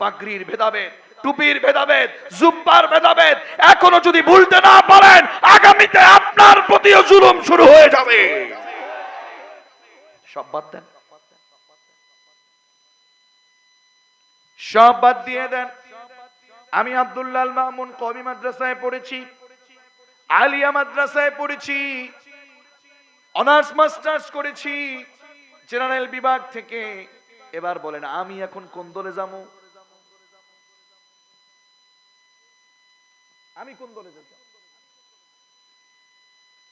পাগড়ির ভেদাভেদ, টুপির ভেদাভেদ, জুব্বার ভেদাভেদ এখনো যদি ভুলতে না পারেন, আগামীতে আপনার প্রতিও জুলুম শুরু হয়ে যাবে। সব বাদ দেন, সব বাদ দিয়ে দেন। আমি আব্দুল্লাহ আল মামুন কওমি মাদ্রাসায় পড়েছি, আলিয়া মাদ্রাসায় পড়েছি, অনার্স মাস্টার্স করেছি জেনারেল বিভাগ থেকে। এবার বলেন আমি এখন কোন দলে যাবো? আমি কোন দলে যাব?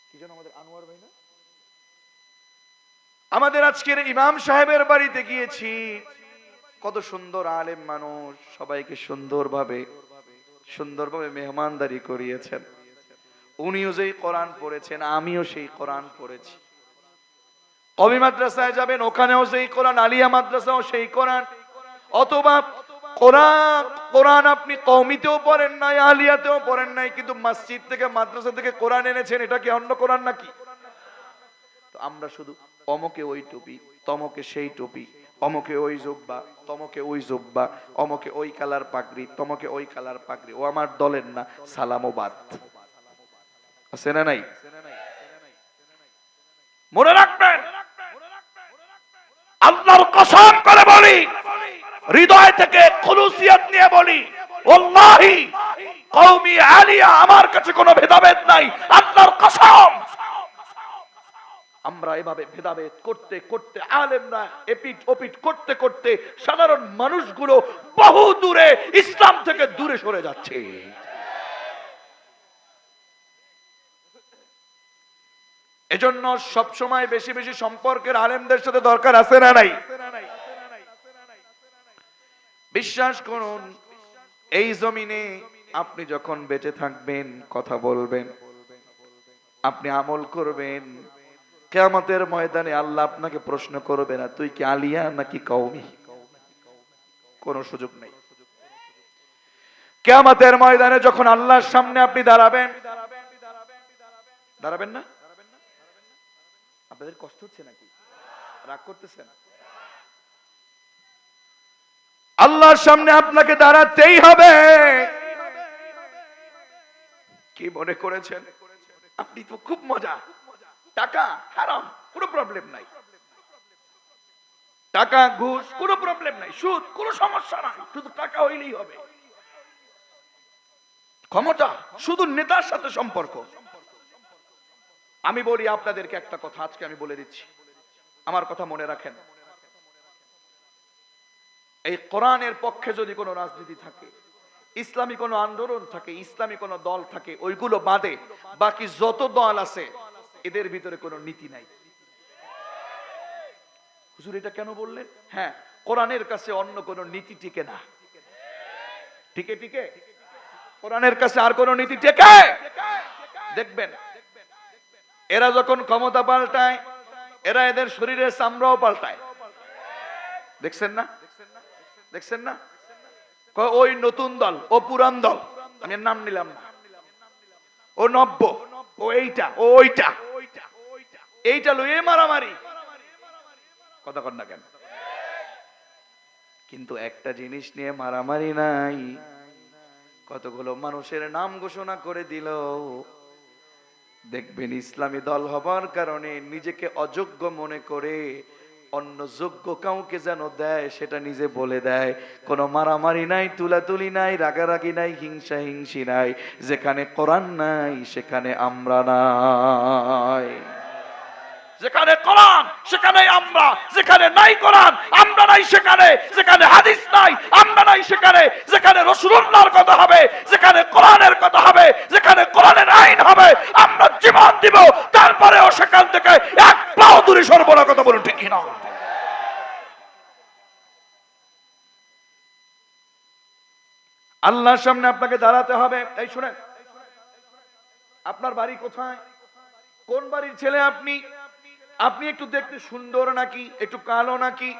কি যেন আমাদের আনোয়ার ভাই না, আমাদের আজকের ইমাম সাহেবের বাড়িতে গিয়েছি। কত সুন্দর আলেম মানুষ, সবাইকে সুন্দরভাবে মেহমানদারি করিয়েছেন। উনিও যেই কোরআন পড়েছেন, আমিও সেই কোরআন পড়েছি। কওমি মাদ্রাসায় যাবেন, ওখানেও সেই কোরআন, আলিয়া মাদ্রাসাও সেই কোরআন। অথবা কোরআন আপনি কওমিতেও পড়েন নাই, আলিয়াতেও পড়েন নাই, কিন্তু মসজিদ থেকে মাদ্রাসা থেকে কোরআন এনেছেন, এটা কি অন্য কোরআন নাকি? তো আমরা শুধু অমকে ওই টুপি, তমকে সেই টুপি, অমকে ওই জুব্বা, তমকে ওই জুব্বা, অমকে ওই কালার পাগড়ি, তমকে ওই কালার পাগড়ি। ও আমার দলের না, সালামবাদ আছে না নাই? মনে রাখবেন, আল্লাহর কসম করে বলি, হৃদয় থেকে খুলুসিয়ত নিয়ে বলি, ওয়াল্লাহি কওমি আলিয়া আমার কাছে কোনো ভেদাভেদ নাই, আল্লাহর কসম। আমরা এভাবে ভেদাভেদ করতে করতে, আলেমরা এপিট ওপিট করতে করতে সাধারণ মানুষগুলো বহু দূরে ইসলাম থেকে দূরে সরে যাচ্ছে। এজন্য সব সময় বেশি বেশি সম্পর্কের আলেমদের সাথে দরকার আছে না নাই? বিশ্বাস করুন, এই জমিনে আপনি যখন বেঁচে থাকবেন, কথা বলবেন, আপনি আমল করবেন, কিয়ামতের ময়দানে আল্লাহ আপনাকে প্রশ্ন করবে না তুই কি আলিয়া নাকি কওমি। কোন সুযোগ নেই। কিয়ামতের ময়দানে যখন আল্লাহর সামনে আপনি দাঁড়াবেন, দাঁড়াবেন না? আপনাদের কষ্ট হচ্ছে নাকি? রাগ করতেছেন? আল্লাহর সামনে আপনাকে দাঁড়াতেই হবে। কি মনে করেছেন আপনি তো খুব মজা, টাকা হারাম, কোনো প্রবলেম নাই, টাকা ঘুষ কোনো প্রবলেম নাই, সুদ কোনো সমস্যা নাই, শুধু টাকা হইলেই হবে, ক্ষমতা শুধু নেতার সাথে সম্পর্ক। আমি বলি আপনাদেরকে একটা কথা, আজকে আমি বলে দিচ্ছি, আমার কথা মনে রাখেন। এই কোরআনের পক্ষে যদি কোনো রাজনীতি থাকে, ইসলামী কোনো আন্দোলন থাকে, ইসলামী কোনো দল থাকে, ওইগুলো বাদে বাকি যত দল আছে এদের ভিতরে কোনো নীতি নাই। হুজুর এটা কেন বললেন? হ্যাঁ, কোরআনের কাছে অন্য কোনো নীতি টিকে না। টিকে টিকে কোরআনের কাছে আর কোনো নীতি টিকে? দেখবেন এরা যখন ক্ষমতা পাল্টায়, এরা এদের শরীরের চামড়াও পাল্টায়। দেখছেন না? দেখছেন না? ওই নতুন দল, ও পুরান দল, আমি নাম নিলাম না, ও নব্য, ও এইটা, ও ওইটা, এইটা লইয়ে মারামারি। কথা কন না কেন? কিন্তু একটা জিনিস নিয়ে মারামারি নাই। কতগুলো মানুষের নাম ঘোষণা করে দিল, দেখবেন ইসলামী দল হবার কারণে নিজেকে অযোগ্য মনে করে অন্য যোগ্য কাউকে যেন দেয়, সেটা নিজে বলে দেয়। কোনো মারামারি নাই, তুলাতুলি নাই, রাগারাগি নাই, হিংসা হিংসি নাই। যেখানে কোরআন নাই সেখানে আমরা নাই, যেখানে কোরআন সেখানে আমরা, যেখানে নাই কোরআন আমরা নাই সেখানে, যেখানে হাদিস নাই আমরা নাই সেখানে, যেখানে রাসূলুল্লাহর কথা হবে, যেখানে কোরআনের কথা হবে, যেখানে কোরআনের আইন হবে, আমরা জীবন দিব, তারপরেও সেখান থেকে এক পাও দূরে সরব না। কথা বলুন ঠিক কিনা? আল্লাহর সামনে আপনাকে দাঁড়াতে হবে। এই শুনেন, আপনার বাড়ি কোথায়, কোন বাড়ির ছেলে আপনি, আপনি একটু দেখতে সুন্দর নাকি, একটু কালো নাকি,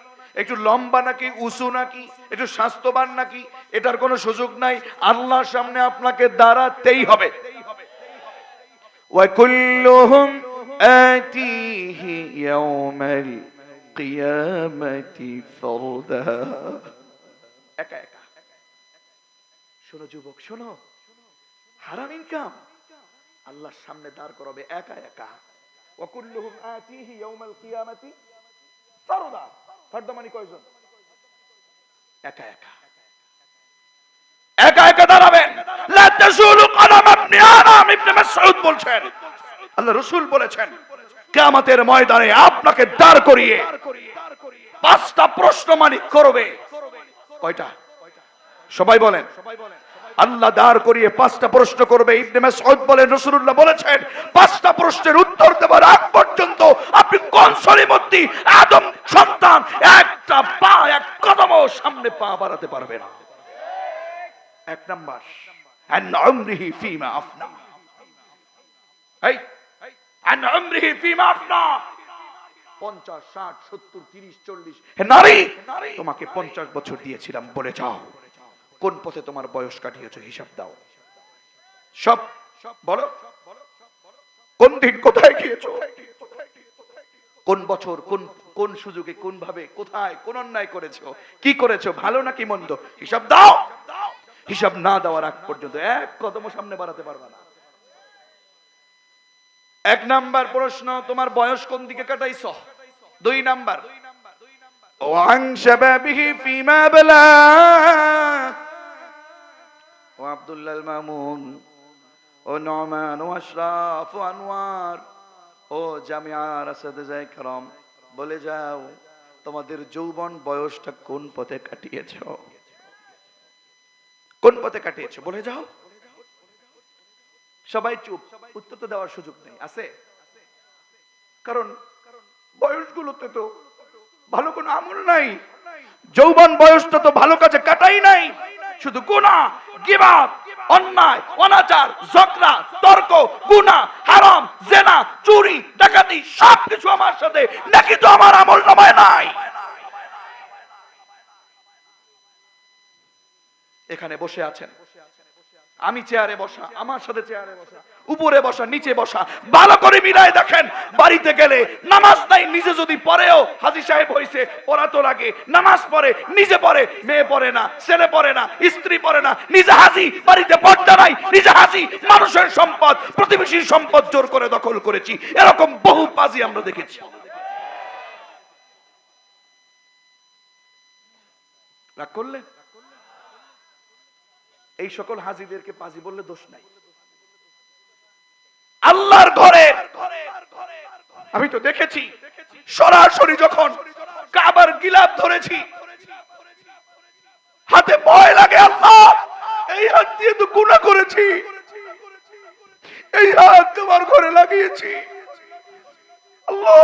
একটু লম্বা নাকি, উঁচু নাকি, একটু স্বাস্থ্যবান নাকি, এটার কোনো সুযোগ নাই। আল্লাহর সামনে আপনাকে দাঁড়াতেই হবে। وَكُلُّهُمْ آتِيهِ يَوْمَ الْقِيَامَةِ فَرْدًا। একা একা। শোনো যুবক, শোনো, হারাম ইনকাম আল্লাহর সামনে দাঁড় করাবে একা একা। وَكُلُّهُمْ آتِيهِ يَوْمَ الْقِيَامَةِ فَرْدًا। ফরদা মানে কয়জন? একা একা। একা একা দাঁড়াবেন। লা তাজুলু কদম ইবনে আদম, ইবনে মাসউদ বলছেন, আল্লাহ রাসূল বলেছেন, কিয়ামতের ময়দানে আপনাকে দাঁড় করিয়ে পাঁচটা প্রশ্ন মালিক করবে। কয়টা? সবাই বলেন। আল্লাহ দাঁড় করিয়ে পাঁচটা প্রশ্ন করবে। ইবনে মাসউদ বলেন, রাসূলুল্লাহ বলেছেন, পাঁচটা প্রশ্নের উত্তর দেওয়ার আগ পর্যন্ত আপনি কোন সলিমতি আদম সন্তান একটা পা, এক কদমও সামনে পা বাড়াতে পারবে না। এক নাম্বার, আন উমরিহি ফিমা আফনা। এই আন উমরিহি ফিমা আফনা, 50, 60, 70, 30, 40, হে নারী, তোমাকে 50 বছর দিয়েছিলাম, বলে যাও কোন পথে তোমার বয়স কাটিয়েছো, হিসাব দাও। সব বলো, কোন দিন কোথায় গিয়েছো, কোন বছর, কোন কোন সুযোগে, কোন ভাবে, কোথায়, কোন অন্যায় করেছো, কি করেছো, ভালো নাকি মন্দ, হিসাব দাও। হিসাব না দেওয়ার আগ পর্যন্ত এক কদম সামনে বাড়াতে পারবে না। এক নাম্বার প্রশ্ন, তোমার বয়স কোন দিকে কাটাইছো। 2 নাম্বার, ওয়ান শাবাবিহি ফিমা বালা। ও আব্দুল্লাহ আল মামুন, ও নোমান, ও আশরাফ, ও আনোয়ার, ও জামিয়ার আসাদিজায়ে কেরাম, বলে যাও তোমাদের যৌবন বয়সটা কোন পথে কাটিয়েছো, কোন পথে কাটিয়েছো, বলে যাও। সবাই চুপ, উত্তর তো দেওয়ার সুযোগ নেই। আছে? কারণ বয়সগুলোতে তো ভালো কোনো আমল নাই। যৌবন বয়সটা তো ভালো কাজে কাটাই নাই, শুধু গুনাহ, গীবত, অন্যায়, অনাচার, ঝগড়া, তর্ক, গুনাহ, হারাম, জিনা, চুরি, ডাকাতি, সবকিছু আমার সাথে, নাকি তো আমার আমল নামায় নাই। এখানে বসে আছেন, আমি চেয়ারে বসা, আমার সাথে চেয়ারে বসা, উপরে বসা, নিচে বসা, ভালো করে মিলায় দেখেন। বাড়িতে গেলে নামাজ নাই, নিজে যদি পড়েও হাজী সাহেব হইছে, পড়া তো লাগে, নামাজ পড়ে, নিজে পড়ে, মেয়ে পড়ে না, ছেলে পড়ে না, স্ত্রী পড়ে না, নিজে হাজী, বাড়িতে পর্দা নাই, নিজে হাজী, মানুষের সম্পদ, প্রতিবেশীর সম্পদ জোর করে দখল করেছি, এরকম বহু পাজি আমরা দেখেছি। রাগ করলে? এই সকল হাজীদেরকে পাজি বললে দোষ নাই। আল্লাহর ঘরে আমি তো দেখেছি, সরাসরি যখন কাবার গিলাফ ধরেছি, হাতে ভয় লাগে, আল্লাহ এই হাত দিয়ে তো গুনাহ করেছি, এই হাত তোমার ঘরে লাগিয়েছি, আল্লাহ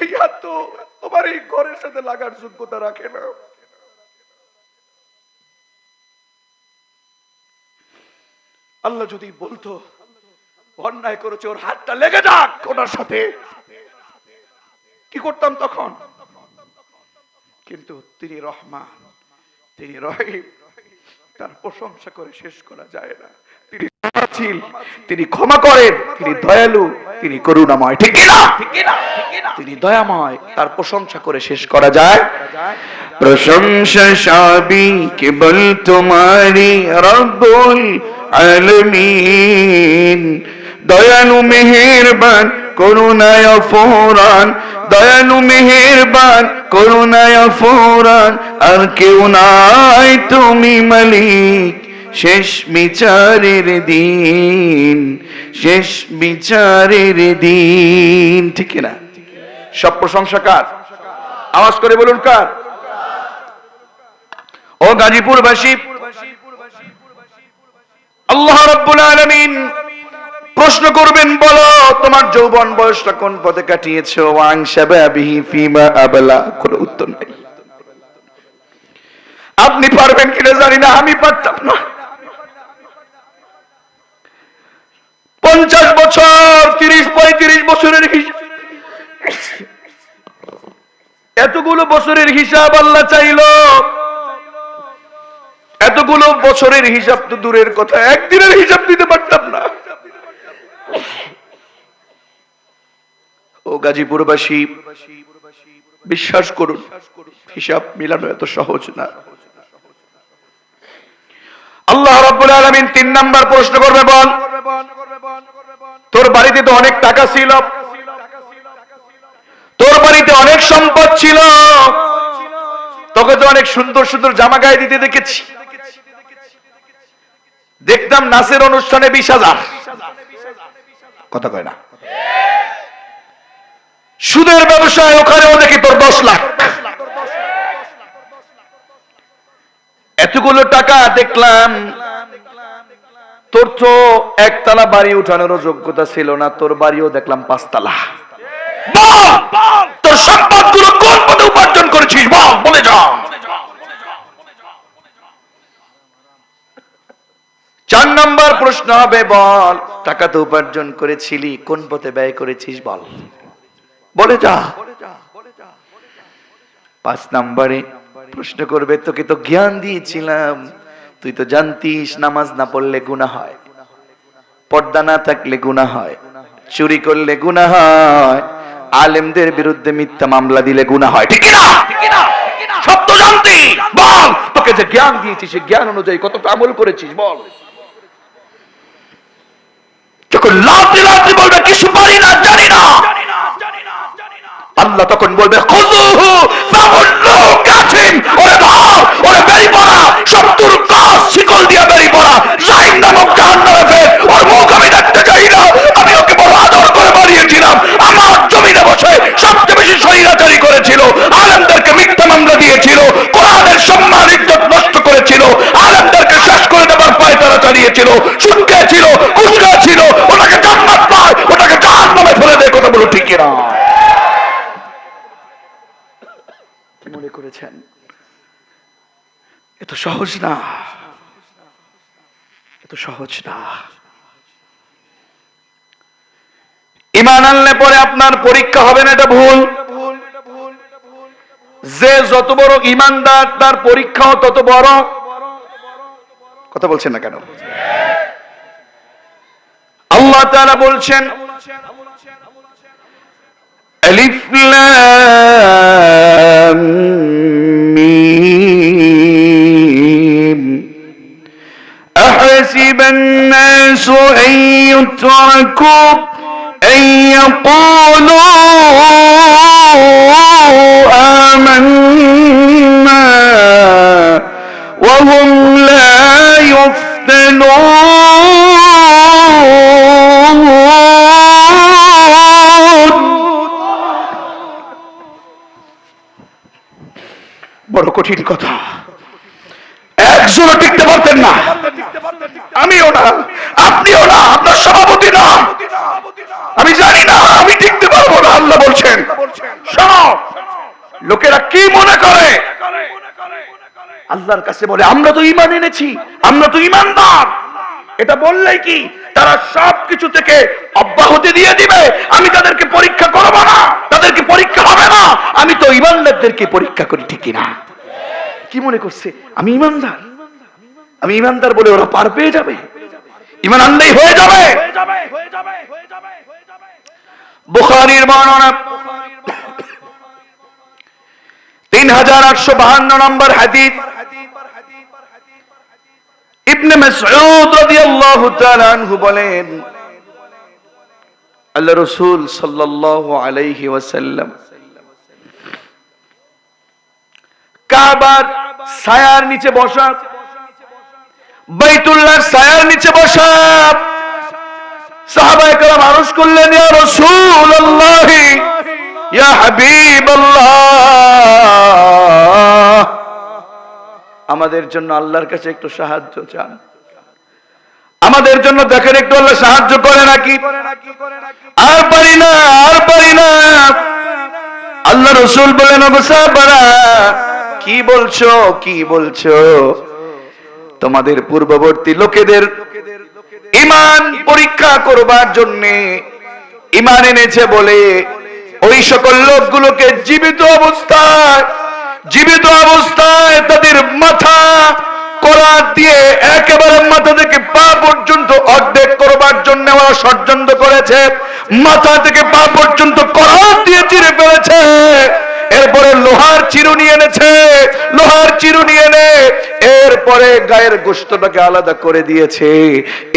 এই হাত তো তোমার এই ঘরের সাথে লাগার যোগ্যতা রাখে না। আল্লাহ যদি বলতো অন্যায় করেছে, ওর হাতটা লেগে যাক ওনার সাথে, কি করতাম তখন? কিন্তু তিনি রহমান, তিনি রহিম, তার প্রশংসা করে শেষ করা যায় না। তিনি ক্ষমাশীল, তিনি ক্ষমা করেন, তিনি দয়ালু, তিনি করুণাময়, ঠিক কিনা? তিনি দয়াময়, তার প্রশংসা করে শেষ করা যায়। প্রশংসা সবই কেবল তোমারই রব্বুল আলামিন, দয়ালু মেহেরবান করুণায় ফোরান, দয়ালু মেহেরবান করুণায় ফোরান, আর কেউ নাই তুমি মালিক শেষ বিচারের দিন, শেষ বিচারের দিন, ঠিক না? সব প্রশংসা কার? আওয়াজ করে বলুন কার? ও গাজীপুরবাসী, আল্লাহ রাব্বুল আলামিন প্রশ্ন করবেন, বলো তোমার যৌবন বয়সটা কোন পথে কাটিয়েছো। ওয়াং শাবাবিহি ফিমা আবলা, কোনো উত্তর নাই। আপনি পারবেন কিনা জানি না, আমি পারতাম না। 50 বছর 30-35 বছরের এতগুলো বছরের হিসাব আল্লাহ চাইল। এতগুলো বছরের হিসাব তো দূরের কথা, একদিনের হিসাব দিতে পারতাম না। ও গাজীপুরবাসী, বিশ্বাস করুন, হিসাব মিলানো এত সহজ না। আল্লাহ রাব্বুল আলামিন 3 নাম্বার প্রশ্ন করবে, বল তোর বাড়িতে তো অনেক টাকা ছিল, তোর বাড়িতে অনেক সম্পদ ছিল, তোকে তো অনেক সুন্দর সুন্দর জামা গায়ে দিতে দেখেছি, দেখতাম নাচের অনুষ্ঠানে 20,000, কথা কয় না। সুদের ব্যবসায় ওখানেও দেখি তোর 10 লাখ। এতগুলো টাকা দেখলাম, তোর তো একতলা বাড়ি উঠানোর যোগ্যতা ছিল না, তোর বাড়িও দেখলাম 5 তলা। তোর সম্পদগুলো কোন পথে উপার্জন করেছিস বল, বলে যা। 4 নম্বর প্রশ্ন হবে, বল টাকা তো উপার্জন করেছিলি, কোন পথে ব্যয় করেছিস বল, বলে যা। 5 নম্বরে প্রশ্ন করবে, তোকে তো জ্ঞান দিয়েছিলাম, তুই তো জানতিস নামাজ না পড়লে গুনাহ হয়, পর্দা না থাকলে গুনাহ হয়, চুরি করলে গুনাহ হয়, আলেমদের বিরুদ্ধে মিথ্যা মামলা দিলে গুনাহ হয়, ঠিক না? সব তো জানতি, বল তোকে যে জ্ঞান দিয়েছি সে জ্ঞান অনুযায়ী কতটা আমল করেছিস বল। যখন লাফি লাফি বলবে কিছু পারি না, জানি না, আল্লাহ তখন বলবে খুযুহু ফাগুল্লু কাঠিন, ওরে ধর, ওরে বেরি পড়া, 70 গাছ শিকল দিয়ে বেরি পড়া, জাহিন নামক জাহান্নামে ফেল, ওর মুখ আমি দেখতে চাই না। আমি ওকে বড় আদর করে বানিয়েছিলাম, আমার জমিনে বসে সবচেয়ে বেশি স্বৈরাচারী করেছিল, আলেমদেরকে মিথ্যা মামলা দিয়েছিল, কোরআনের সম্মান ইজ্জত নষ্ট করেছিল, আলেমদেরকে শেষ করে দেবার পায়তারা চালিয়েছিল, সুদ খেয়েছিল, ঘুষ খেয়েছিল, ওটাকে জান্নাত পায়, ওটাকে জাহান্নামে ফেলে দেয়, কথা বলো ঠিক না? মনে করেছেন এত সহজ না, এত সহজ না। ঈমান আনলে পরে আপনার পরীক্ষা হবে না, এটা ভুল। যে যত বড় ঈমানদার তার পরীক্ষাও তত বড়, কথা বলছেন না কেন? আল্লাহ তাআলা বলছেন, আলিফ লাম মিম আহসিবান নাসু আন ইউতরাকু আন ইয়াকুলু আমান্না ওয়া হুম লা ইফতানুন। বড় কঠিন কথা, একজনও টিকতে পারতেন না, আমিও না, আপনিও না, আপনার সভাপতি না, আমি জানি না, আমি টিকতে পারবো না। আল্লাহ বলছেন, সব লোকেরা কি মনে করে, আল্লাহর কাছে বলে আমরা তো ঈমান এনেছি, আমরা তো ঈমানদার, এটা বললেই কি তারা সবকিছু থেকে অব্যাহতি দিয়ে দিবে, আমি তাদেরকে পরীক্ষা করব না, তাদেরকে পরীক্ষা হবে না, আমি তো ঈমানদারদেরকে পরীক্ষা করি, ঠিক না? কি মনে করছে আমি ঈমানদার, আমি ঈমানদার বলে ওরা পার পেয়ে যাবে? ঈমান আনলেই হয়ে যাবে? বুখারীর বর্ণনা 3852 নম্বর হাদিস, ইবনে মাসউদ রাদিয়াল্লাহু তাআলা আনহু বলেন, আল্লাহ রাসূল সাল্লাল্লাহু আলাইহি ওয়াসাল্লাম কাবার ছায়ার নিচে বসা, বাইতুল্লাহর ছায়ার নিচে বসা, সাহাবায়ে কেরাম আরজ করলেন, ইয়া রাসূলুল্লাহ, ইয়া হাবিবাল্লাহ, আমাদের জন্য আল্লাহর কাছে একটু সাহায্য চান, আমাদের জন্য দেখেন একটু আল্লাহ সাহায্য করে নাকি। আর পারি না, আর পারি না। আল্লাহ রাসূল বলেন, ওগো সাহাবারা, কি বলছো কি বলছো? তোমাদের পূর্ববর্তী লোকেদের ঈমান পরীক্ষা করবার জন্য ঈমান এনেছে বলে ওই সকল লোকগুলোকে জীবিত অবস্থায় তাদের মাথা করাত দিয়ে একেবারে মাথা থেকে পা পর্যন্ত অর্ধেক করবার জন্য ওরা ষড়যন্ত্র করেছে। মাথা থেকে পা পর্যন্ত করাত দিয়ে চিরে ফেলেছে। এরপরে লোহার চিরুনি এনেছে, লোহার চিরুনি এনে এরপরে গায়ের গোশতটাকে আলাদা করে দিয়েছে।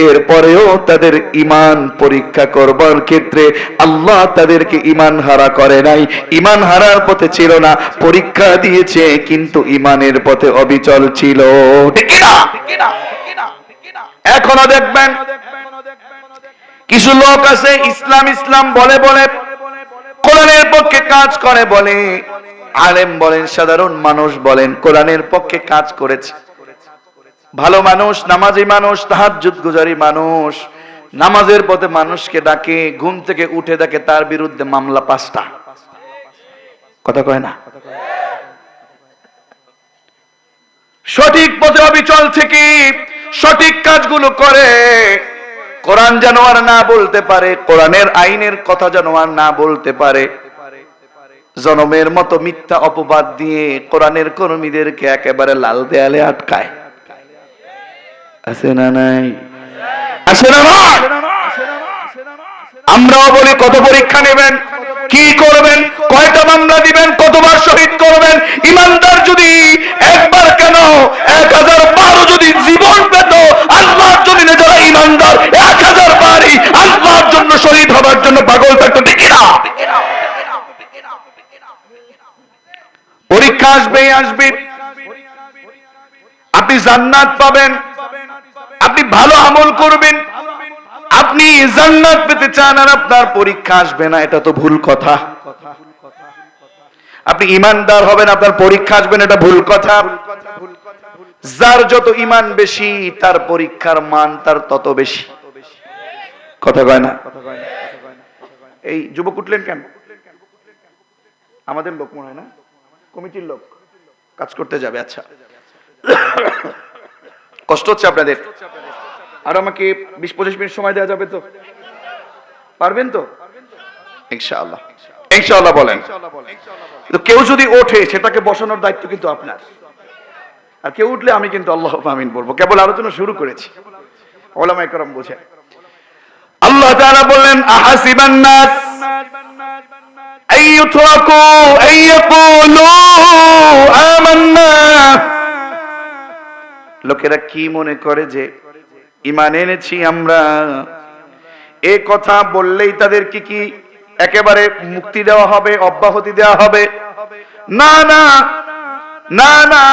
এরপরেও তাদের ঈমান পরীক্ষা করবার ক্ষেত্রে আল্লাহ তাদেরকে ঈমান হারা করে নাই, ঈমান হারার পথে ছিল না, পরীক্ষা দিয়েছে কিন্তু ঈমানের পথে অবিচল ছিল। ঠিক না? এখনো দেখবেন কিছু লোক আছে ইসলাম ইসলাম বলে বলে কোরআনের পক্ষে কাজ করে বলে, আলেম বলেন সাধারণ মানুষ বলেন কোরআনের পক্ষে কাজ করেছে, ভালো মানুষ, নামাজি মানুষ, তাহাজ্জুদ গুজারি মানুষ, নামাজের পথে মানুষকে ডাকে, ঘুম থেকে উঠে দেখে তার বিরুদ্ধে মামলা 5টা। কথা কয় না? সঠিক পথে অবিচল থেকে সঠিক কাজগুলো করে, কোরআন যেন আর না বলতে পারে, কোরআনের আইনের কথা যেন আর না বলতে পারে, জনমের মতো মিথ্যা অপবাদ দিয়ে কোরআনের কর্মীদেরকে একেবারে লাল দেয়ালে আটকায়। আছে না নাই? আছে না নাই? আমরাও বলি কত পরীক্ষা নেবেন, কি করবেন, কয়টা মামলা দিবেন, কতবার শহীদ করবেন। ইমানদার যদি একবার কেন 1000 বারও যদি জীবন পেত, আল্লাহর জন্য যারা ইমানদার 1000 বারই আল্লাহর জন্য শহীদ হবার জন্য পাগল থাকতো। ঠিক না? পরীক্ষা আসবে আসবে, আপনি জান্নাত পাবেন, আপনি ভালো আমল করবেন, আপনি জান্নাত পেতে চান আর আপনার পরীক্ষা আসবে না, এটা তো ভুল কথা। আপনি ঈমানদার হবেন, আপনার পরীক্ষা আসবে না, এটা ভুল কথা। যার যত ঈমান বেশি তার পরীক্ষার মান তার তত বেশি। কথা কয় না? এই যুবক উঠলেন কেন? আমাদের লোক মনে হয় না, কমিটির লোক কাজ করতে যাবে। আচ্ছা, কষ্ট হচ্ছে আপনাদের? আর আমাকে 20-25 মিনিট সময় দেওয়া যাবে তো? পারবেন তো? ইনশাআল্লাহ, ইনশাআল্লাহ বলেন। কেউ যদি ওঠে সেটাকে বসানোর দায়িত্ব কিন্তু আপনার, আর কেউ উঠলে আমি কিন্তু আল্লাহু আমিন বলবো। কেবল আলোচনা শুরু করেছি, উলামায়ে কেরাম বোঝেন। আল্লাহ তাআলা বললেন আহাসিবান নাস আইয়ুতরাকু আইয়াকুলু আমান্না। লোকেরা কি মনে করে যে ঈমান এনেছি আমরা, এই কথা বললেই তাদেরকে কি একেবারে মুক্তি দেওয়া হবে, অব্যাহতি দেওয়া হবে? না না না না,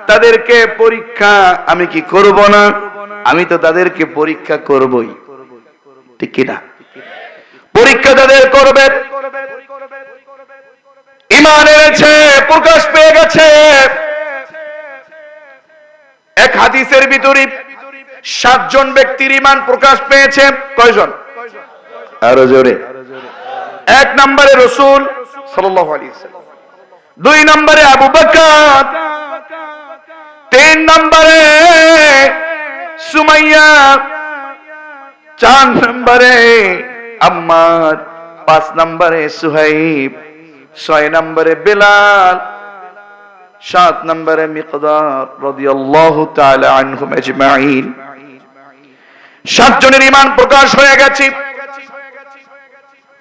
তাদেরকে পরীক্ষা আমি কি করব না? আমি তো তাদেরকে পরীক্ষা করবই। ঠিক কি না? পরীক্ষা তাদের করবে। ঈমান এনেছে, প্রকাশ পেয়ে গেছে। এক হাদিসের ভিতরে 7 জন ব্যক্তির ঈমান প্রকাশ পেয়েছে। কয়জন? আরো জোরে। 1 নম্বরে রাসূল সাল্লাল্লাহু আলাইহি ওয়াসাল্লাম, 2 নম্বরে আবু বকর, 3 নম্বরে সুমাইয়া, 4 নম্বরে আম্মার, 5 নম্বরে সুহাইব, 6 নম্বরে বেলাল, 7 নম্বরে মিকদার রাদিয়াল্লাহু তাআলা আনহুম আজমাইন। 7 জনের ঈমান প্রকাশ হয়ে গেছে।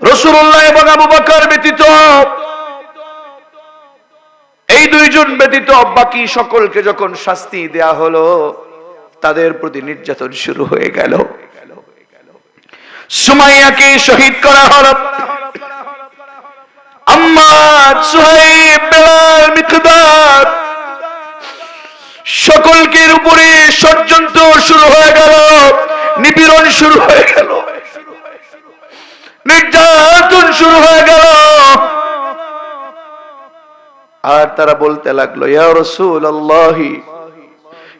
রাসূলুল্লাহ এবং আবু বকর ব্যতীত, এই 2 জন ব্যতীত বাকি সকলকে যখন শাস্তি দেয়া হলো, তাদের প্রতি নির্যাতন শুরু হয়ে গেল। সুমাইয়াকে শহীদ করা হলো। আম্মার, সুহাইব, বেলাল, মিকদার সকলকে উপরে ষড়যন্ত্র শুরু হয়ে গেল, নিপীড়ন শুরু হয়ে গেল, নির্যাতন শুরু হয়ে গেল। আর তারা বলতে লাগলো ইয়া রাসূলুল্লাহ,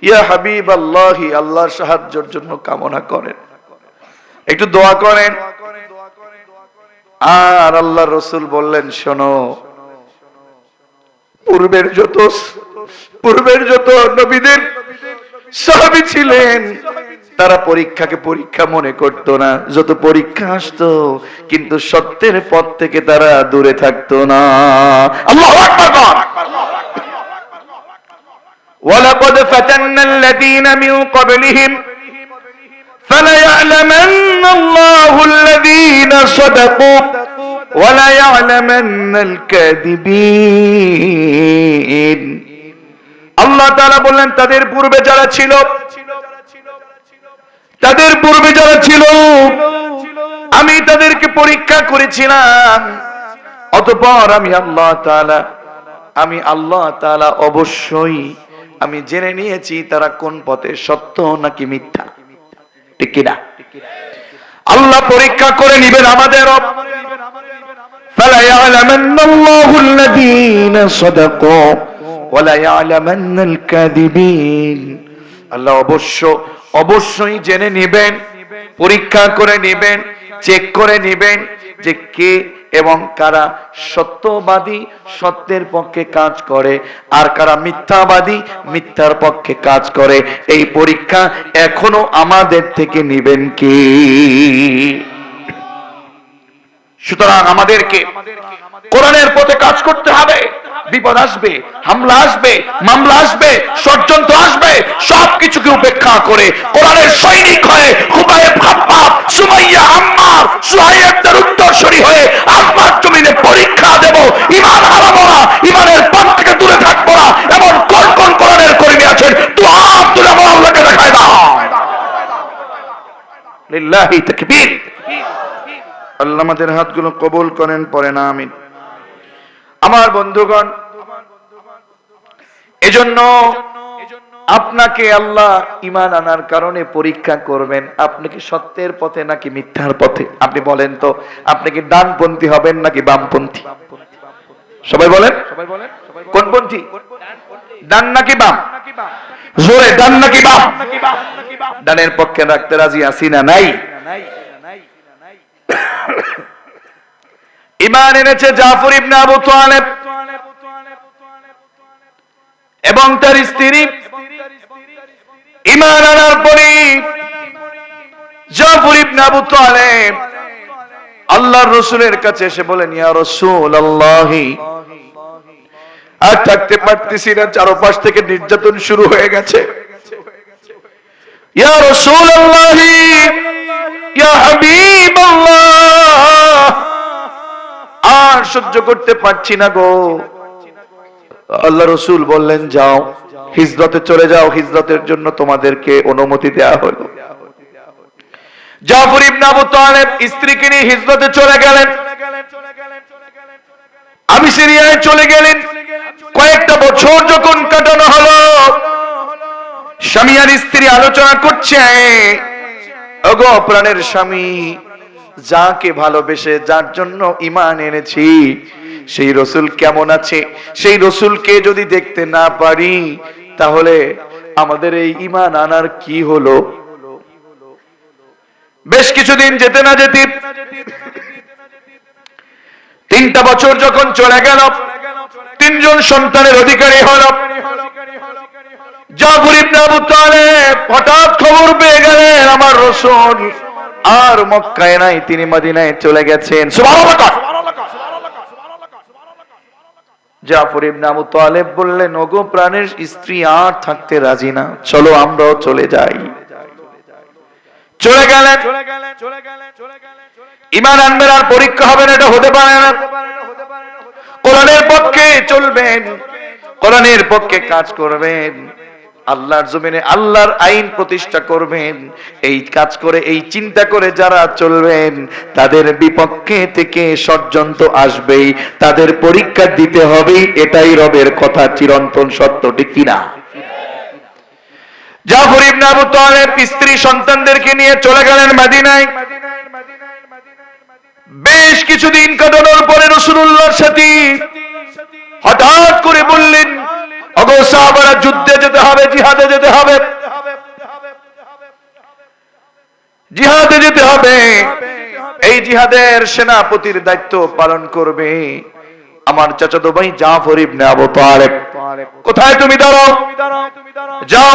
ইয়া হাবিবাল্লাহ, আল্লাহর সাহায্যের জন্য কামনা করেন, একটু দোয়া করেন। আর আল্লাহর রাসূল বললেন শোনো, পূর্বের যত নবীদের সাহাবী ছিলেন, তারা পরীক্ষাকে পরীক্ষা মনে করতো না। যত পরীক্ষা আসতো কিন্তু সত্যের পথ থেকে তারা দূরে থাকতো না। আল্লাহু আকবার। ওয়ালাকাদ ফাতান্নাল্লাযীনা মিন ক্বাবলিহিম ফালায়া'লামান্নাল্লাহু আল্লাযীনা সাদাকু ওয়ালায়া'লামান্নাল কাযিবিন। আল্লাহ তাআলা বললেন, তাদের পূর্বে যারা ছিল আমি তাদেরকে পরীক্ষা করেছিলাম। অতঃপর আমি আল্লাহ তাআলা অবশ্যই আমি জেনে নিয়েছি তারা কোন পথে, সত্য নাকি মিথ্যা। ঠিক কিনা? আল্লাহ পরীক্ষা করে নিবেন আমাদের। ফালা ইয়ালামান্নাল্লাহু আল্লাযীনা সাদাকু ওয়ালা ইয়ালামান্নাল কাযিবিন। আল্লাহ অবশ্যই জেনে নেবেন, পরীক্ষা করে নেবেন, চেক করে নেবেন যে কে এবং কারা সত্যবাদী, সত্যের পক্ষে কাজ করে, আর কারা মিথ্যাবাদী, মিথ্যার পক্ষে কাজ করে। এই পরীক্ষা এখনো আমাদের থেকে নেবেন কে? সুতরাং আমাদেরকে কোরআনের পথে কাজ করতে হবে। বিপদ আসবে, হামলা আসবে, মামলা আসবে, ষড়যন্ত্র আসবে, সবকিছুকে উপেক্ষা করে কোরআনের সৈনিক হয়ে খুবাইব, খাব্বাব, সুমাইয়া, আম্মার, সুহাইবদের উত্তরসূরি হয়ে আসমান জমিনে পরীক্ষা দেব। ঈমান হারাবো না, ঈমানের পথ থেকে দূরে থাকবো না। এমন কোন কোন কোরআনের কর্মী আছেন? দুআ তুলে আল্লাহকে দেখায় দাও। লিল্লাহি তাকবীর। আল্লাহ আমাদের হাতগুলো কবুল করেন, পড়েন আমিন। আমার বন্ধুগণ, এজন্য আপনাকে আল্লাহ ঈমান আনার কারণে পরীক্ষা করবেন, আপনি কি সত্যের পথে নাকি মিথ্যার পথে। আপনি বলেন তো, আপনি কি ডানপন্থী হবেন নাকি বামপন্থী? সবাই বলেন, কোন পন্থী? ডান নাকি বাম? জোরে, ডান নাকি বাম? ডানের পক্ষে রাখতে রাজি আছি না নাই? ঈমান এনেছে জাফর ইবনে আবু তালেব এবং তার স্ত্রী। ঈমান আনার পরে জাফর ইবনে আবু তালেব আল্লাহর রাসূলের কাছে এসে বলেন, ইয়া রাসূলুল্লাহ, আর থাকতে পারতেছি না, চারপাশ থেকে নির্যাতন শুরু হয়ে গেছে। ইয়া রাসূলুল্লাহ, ইয়া হাবিবাল্লাহ, আর সহ্য করতে পারছি না গো। আল্লাহ রাসূল বললেন, যাও, হিজরতে চলে যাও, হিজরতের জন্য তোমাদেরকে অনুমতি দেয়া হলো। জাফর ইবনে আবু তালেব স্ত্রীকে নিয়ে হিজরতে চলে গেলেন, আবিসিনিয়ায় চলে গেলেন। কয়েকটা বছর যখন কাটানো হলো, স্বামী আর স্ত্রী আলোচনা করছে, ওগো প্রাণের স্বামী, যাকে ভালোবেসে, যার জন্য ঈমান এনেছি, সেই রাসূল কেমন আছে? সেই রাসূলকে যদি দেখতে না পারি তাহলে আমাদের এই ঈমান আনার কি হলো? বেশ কিছুদিন যেতে না যেতে 3টা বছর যখন চলে গেল, 3জন সন্তানের অধিকারী হলো। জাফর ইবনে আবু তালেব হঠাৎ খবর পেয়ে গেলেন আমার রাসূল আর মক্কায় নাই, তিনি মদিনায় চলে গেছেন। সুবহানাল্লাহ। জাফর ইবনে আবু তালেব বললেন, ওগো প্রাণের স্ত্রী, আর থাকতে রাজি না, চলো আমরাও চলে যাই। চলে গেলেন। ঈমান আনবেন আর পরীক্ষা হবেন, এটা হতে পারে না। কোরআনের পক্ষে চলবেন, কোরআনের পক্ষে কাজ করবেন, আল্লাহর জমিনে আল্লাহর আইন প্রতিষ্ঠা করবেন। এই কাজ করে, এই চিন্তা করে যারা চলবেন, তাদের বিপক্ষে থেকে ষড়যন্ত্র আসবেই, তাদের পরীক্ষা দিতে হবে। এটাই রবের কথা, চিরন্তন সত্য। ঠিক কিনা? জাফর ইবনে আবু তালেব স্ত্রী সন্তানদেরকে নিয়ে চলে গেলেন মদিনায়। বেশ কিছুদিন কাটানোর পরে রাসূলুল্লাহর সাথে হঠাৎ করে বললেন, ওগো সাহাবারা, যুদ্ধে যেতে হবে, জিহাদে যেতে হবে, জিহাদে যেতে হবে। এই জিহাদের সেনাপতির দায়িত্ব পালন করবে আমার চাচাতো ভাই জাফর ইবনে আবু তালেব। কোথায় তুমি? দাঁড়াও, যাও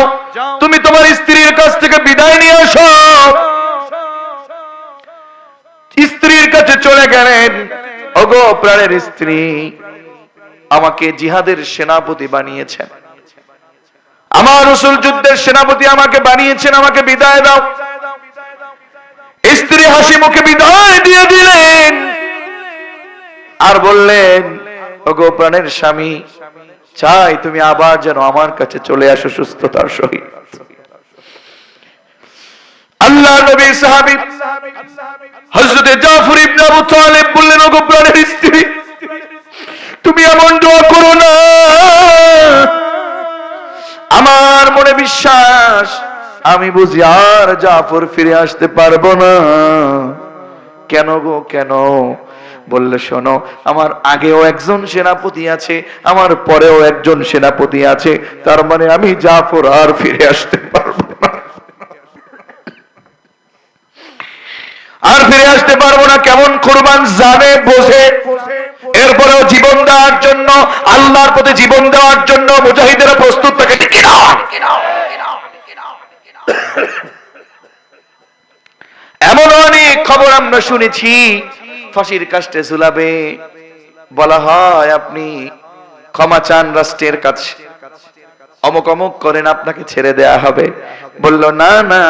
তুমি তোমার স্ত্রীর কাছ থেকে বিদায় নিয়ে আসো। স্ত্রীর কাছে চলে গেলেন। ওগো প্রাণের স্ত্রী, আমাকে জিহাদের সেনাপতি বানিয়েছেন, আমার রাসূল যুদ্ধের সেনাপতি আমাকে বানিয়েছেন, আমাকে বিদায় দাও। স্ত্রী হাসি মুখে বিদায় দিয়ে দিলেন আর বললেন, ওগো প্রাণের স্বামী, চাই তুমি আবার যেন আমার কাছে চলে আসো সুস্থতার সহিত। আল্লাহর নবী সাহাবী হযরত জাফর ইবনে আবু তালেব বললেন, ওগো প্রাণের স্ত্রী, তুমি এমন দোয়া করো না, আমার মনে বিশ্বাস আমি বুঝি আর জাফর ফিরে আসতে পারবো না। কেন গো, কেন? বললে, শোনো, আমার আগেও একজন সেনাপতি আছে, আমার পরেও একজন সেনাপতি আছে, তার মানে আমি জাফর আর ফিরে আসতে পারবো না, আর ফিরে আসতে পারবো না। কেমন কুরবান জানে, বোঝে, এরপরেও জীবন দেওয়ার জন্য, আল্লাহর পথে জীবন দেওয়ার জন্য মুজাহিদেরা প্রস্তুত থাকে, ঠিক না? এমন অনেক খবর আমরা শুনেছি, ফাঁসির কাস্টে ঝুলাবে, বলা হয় আপনি ক্ষমা চান রাষ্ট্রের কাছে, অমুক অমুক করেন, আপনাকে ছেড়ে দেয়া হবে। বলল, না না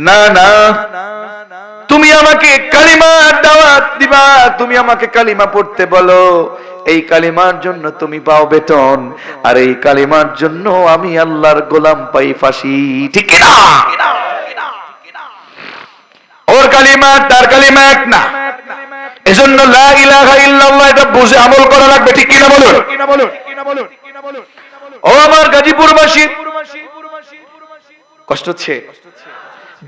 না না, তুমি আমাকে কালিমার দাওয়াত দিবা, তুমি আমাকে কালিমা পড়তে বলো, এই কালিমার জন্য তুমি পাও বেতন, আর এই কালিমার জন্য আমি আল্লাহর গোলাম পাই ফাঁসি, ঠিক না? ওর কালিমা তার কালিমা এক না, এজন্য লা ইলাহা ইল্লাল্লাহ এটা বুঝে আমল করা লাগবে, ঠিক কিনা বলুন? ও আমার গাজীপুরবাসী, কষ্ট হচ্ছে?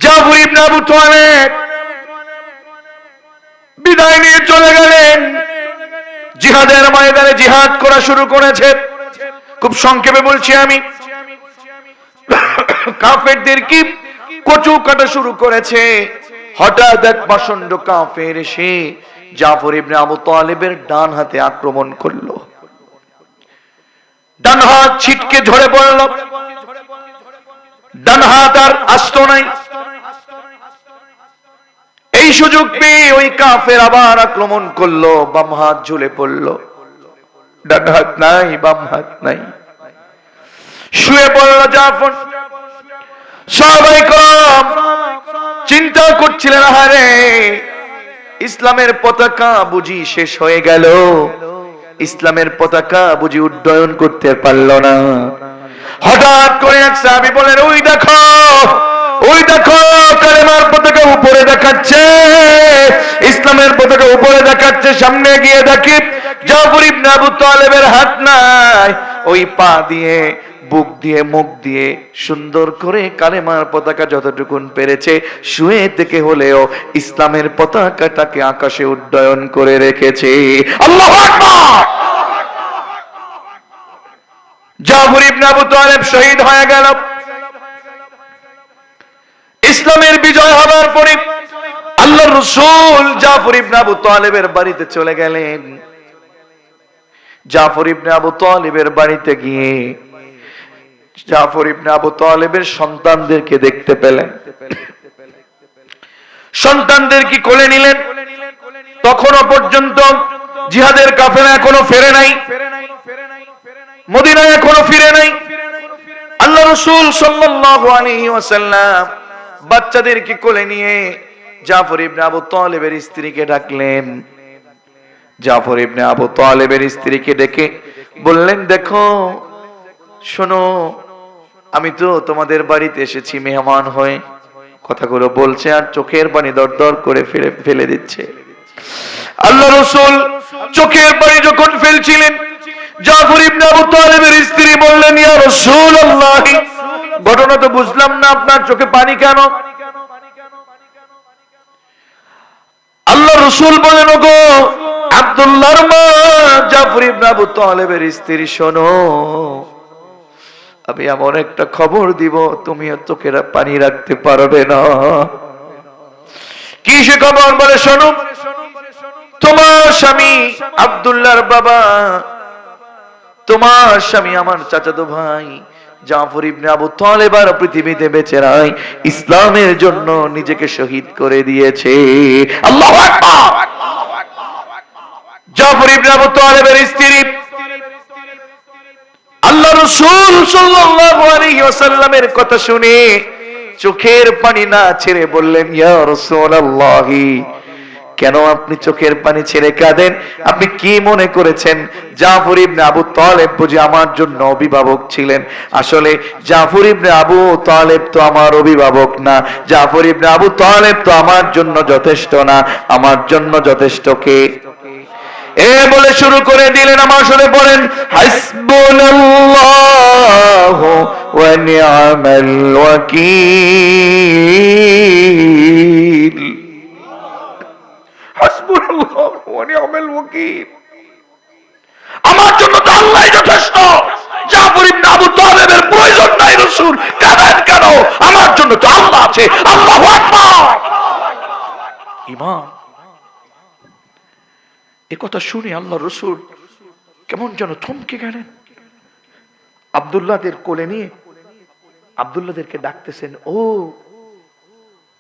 জাফর ইবনে আবু তালেব বিদায় নিয়ে চলে গেলেন, জিহাদের ময়দানে জিহাদ করা শুরু করেছে। খুব সংক্ষেপে বলছি আমি, কাফেরদের কি কচু কাটা শুরু করেছে। হঠাৎ এক প্রচন্ড কাফের এসে জাফর ইবনে আবু তালেবের ডান হাতে আক্রমণ করলো, ডান হাত ছিটকে ঝরে পড়ল, ডান হাত আর আস্ত নাই। এই সুযোগ পেয়ে ওই কাফের আবার আক্রমণ করলো, বাম হাত ঝুলে পড়লো, ডান হাত নাই, বাম হাত নাই, শুয়ে পড়ল জাফর। সাহাবায়ে কেরাম চিন্তা করছিলেন, আরে ইসলামের পতাকা বুঝি শেষ হয়ে গেল, ইসলামের পতাকা বুঝি উড্ডয়ন করতে পারল না। হঠাৎ করে এক সাহাবী বলেন, ওই দেখো, ওই দেখো, কালেমার পতাকা উপরে দেখাচ্ছে, ইসলামের পতাকা উপরে দেখাচ্ছে। সামনে গিয়ে দেখি জাফর ইবনে আবু তালেবের হাত নাই, ওই পা দিয়ে, বুক দিয়ে, মুখ দিয়ে সুন্দর করে কালেমার পতাকা যতটুকুন পেরেছে শুয়ে থেকে হলেও ইসলামের পতাকাটাকে আকাশে উড্ডয়ন করে রেখেছে। আল্লাহু আকবার! জাফর ইবনে আবু তালেব শহীদ হয়ে গেল। ইসলামের বিজয় হবার পরে আল্লাহর রাসূল জাফর ইবনে আবু তালেবের বাড়িতে চলে গেলেন। জাফর ইবনে আবু তালেবের বাড়িতে গিয়ে জাফর ইবনে আবু তালেবের সন্তানদেরকে দেখতে পেলেন। সন্তানদেরকে কোলে নিলেন। তখনও পর্যন্ত জিহাদের কাফেলা এখনো ফেরে নাই, মদিনায় এখনো ফিরে নাই। আল্লাহ রাসূল সাল্লাল্লাহু আলাইহি ওয়াসাল্লাম বাচ্চাদেরকে কোলে নিয়ে জাফর ইবনে আবু তালেবের স্ত্রীকে ডাকলেন। জাফর ইবনে আবু তালেবের স্ত্রীকে ডেকে বললেন, দেখো, শোনো, আমি তো তোমাদের বাড়িতে এসেছি মেহমান হয়ে। কথাগুলো বলছে আর চোখের পানি দরদর করে ফেলে দিচ্ছে। আল্লাহ রাসূল চোখের পানি যখন ফেলছিলেন, জাফর ইবনে আবু তালেবের স্ত্রী বললেন, ইয়া রাসূলুল্লাহ, ঘটনা তো বুঝলাম না, আপনার চোখে পানি কেন? আল্লাহ রাসূল বলেন, ওগো আব্দুল্লাহর মা জাফর ইবনে আবু তালেবের স্ত্রী, শোনো, আমি এমন একটা খবর দিব, তুমি চোখের পানি রাখতে পারবে না। কি সে খবর? বলে, শোনো, তোমার স্বামী আব্দুল্লাহর বাবা, তোমার স্বামী আমার চাচাতো ভাই জাফর ইবনে আবু তালেব আর পৃথিবীতে বেঁচে নাই, ইসলামের জন্য নিজেকে শহীদ করে দিয়েছে। আল্লাহু আকবার। জাফর ইবনে আবু তালেবের স্ত্রী আল্লাহ রাসূল সাল্লাল্লাহু আলাইহি ওয়াসাল্লামের কথা শুনে চোখের পানি না ছেড়ে বললেন, ইয়া রাসূলুল্লাহ, কেন আপনি চোখের পানি ছেড়ে কাঁদেন? আপনি কি মনে করেছেন জাফর ইবনে আবু তালেব বুঝি আমার জন্য অভিভাবক ছিলেন? আসলে জাফর ইবনে আবু তালেব তো আমার অভিভাবক না, জাফর ইবনে আবু তালেব তো আমার জন্য যথেষ্ট না, আমার জন্য যথেষ্ট কে? এ বলে শুরু করে দিলেন, আমার সাথে বলেন, হাসবুনাল্লাহু ওয়া নি'মাল ওয়াকিল। হাসবুনাল্লাহু ওয়া নি'মাল ওয়াকিল। আমার জন্য তো আল্লাহই যথেষ্ট, জাফর ইবনে আবু তালেবের প্রয়োজন নাই। রাসূল কাঁদেন কেন? আমার জন্য তো আল্লাহ আছে। আল্লাহু আকবার। ইমাম এ কথা শুনে আল্লাহ রাসূল কেমন যেন থমকে গেলেন। আব্দুল্লাহদের কোলে নিয়ে আব্দুল্লাহদেরকে ডাকতেছেন, ও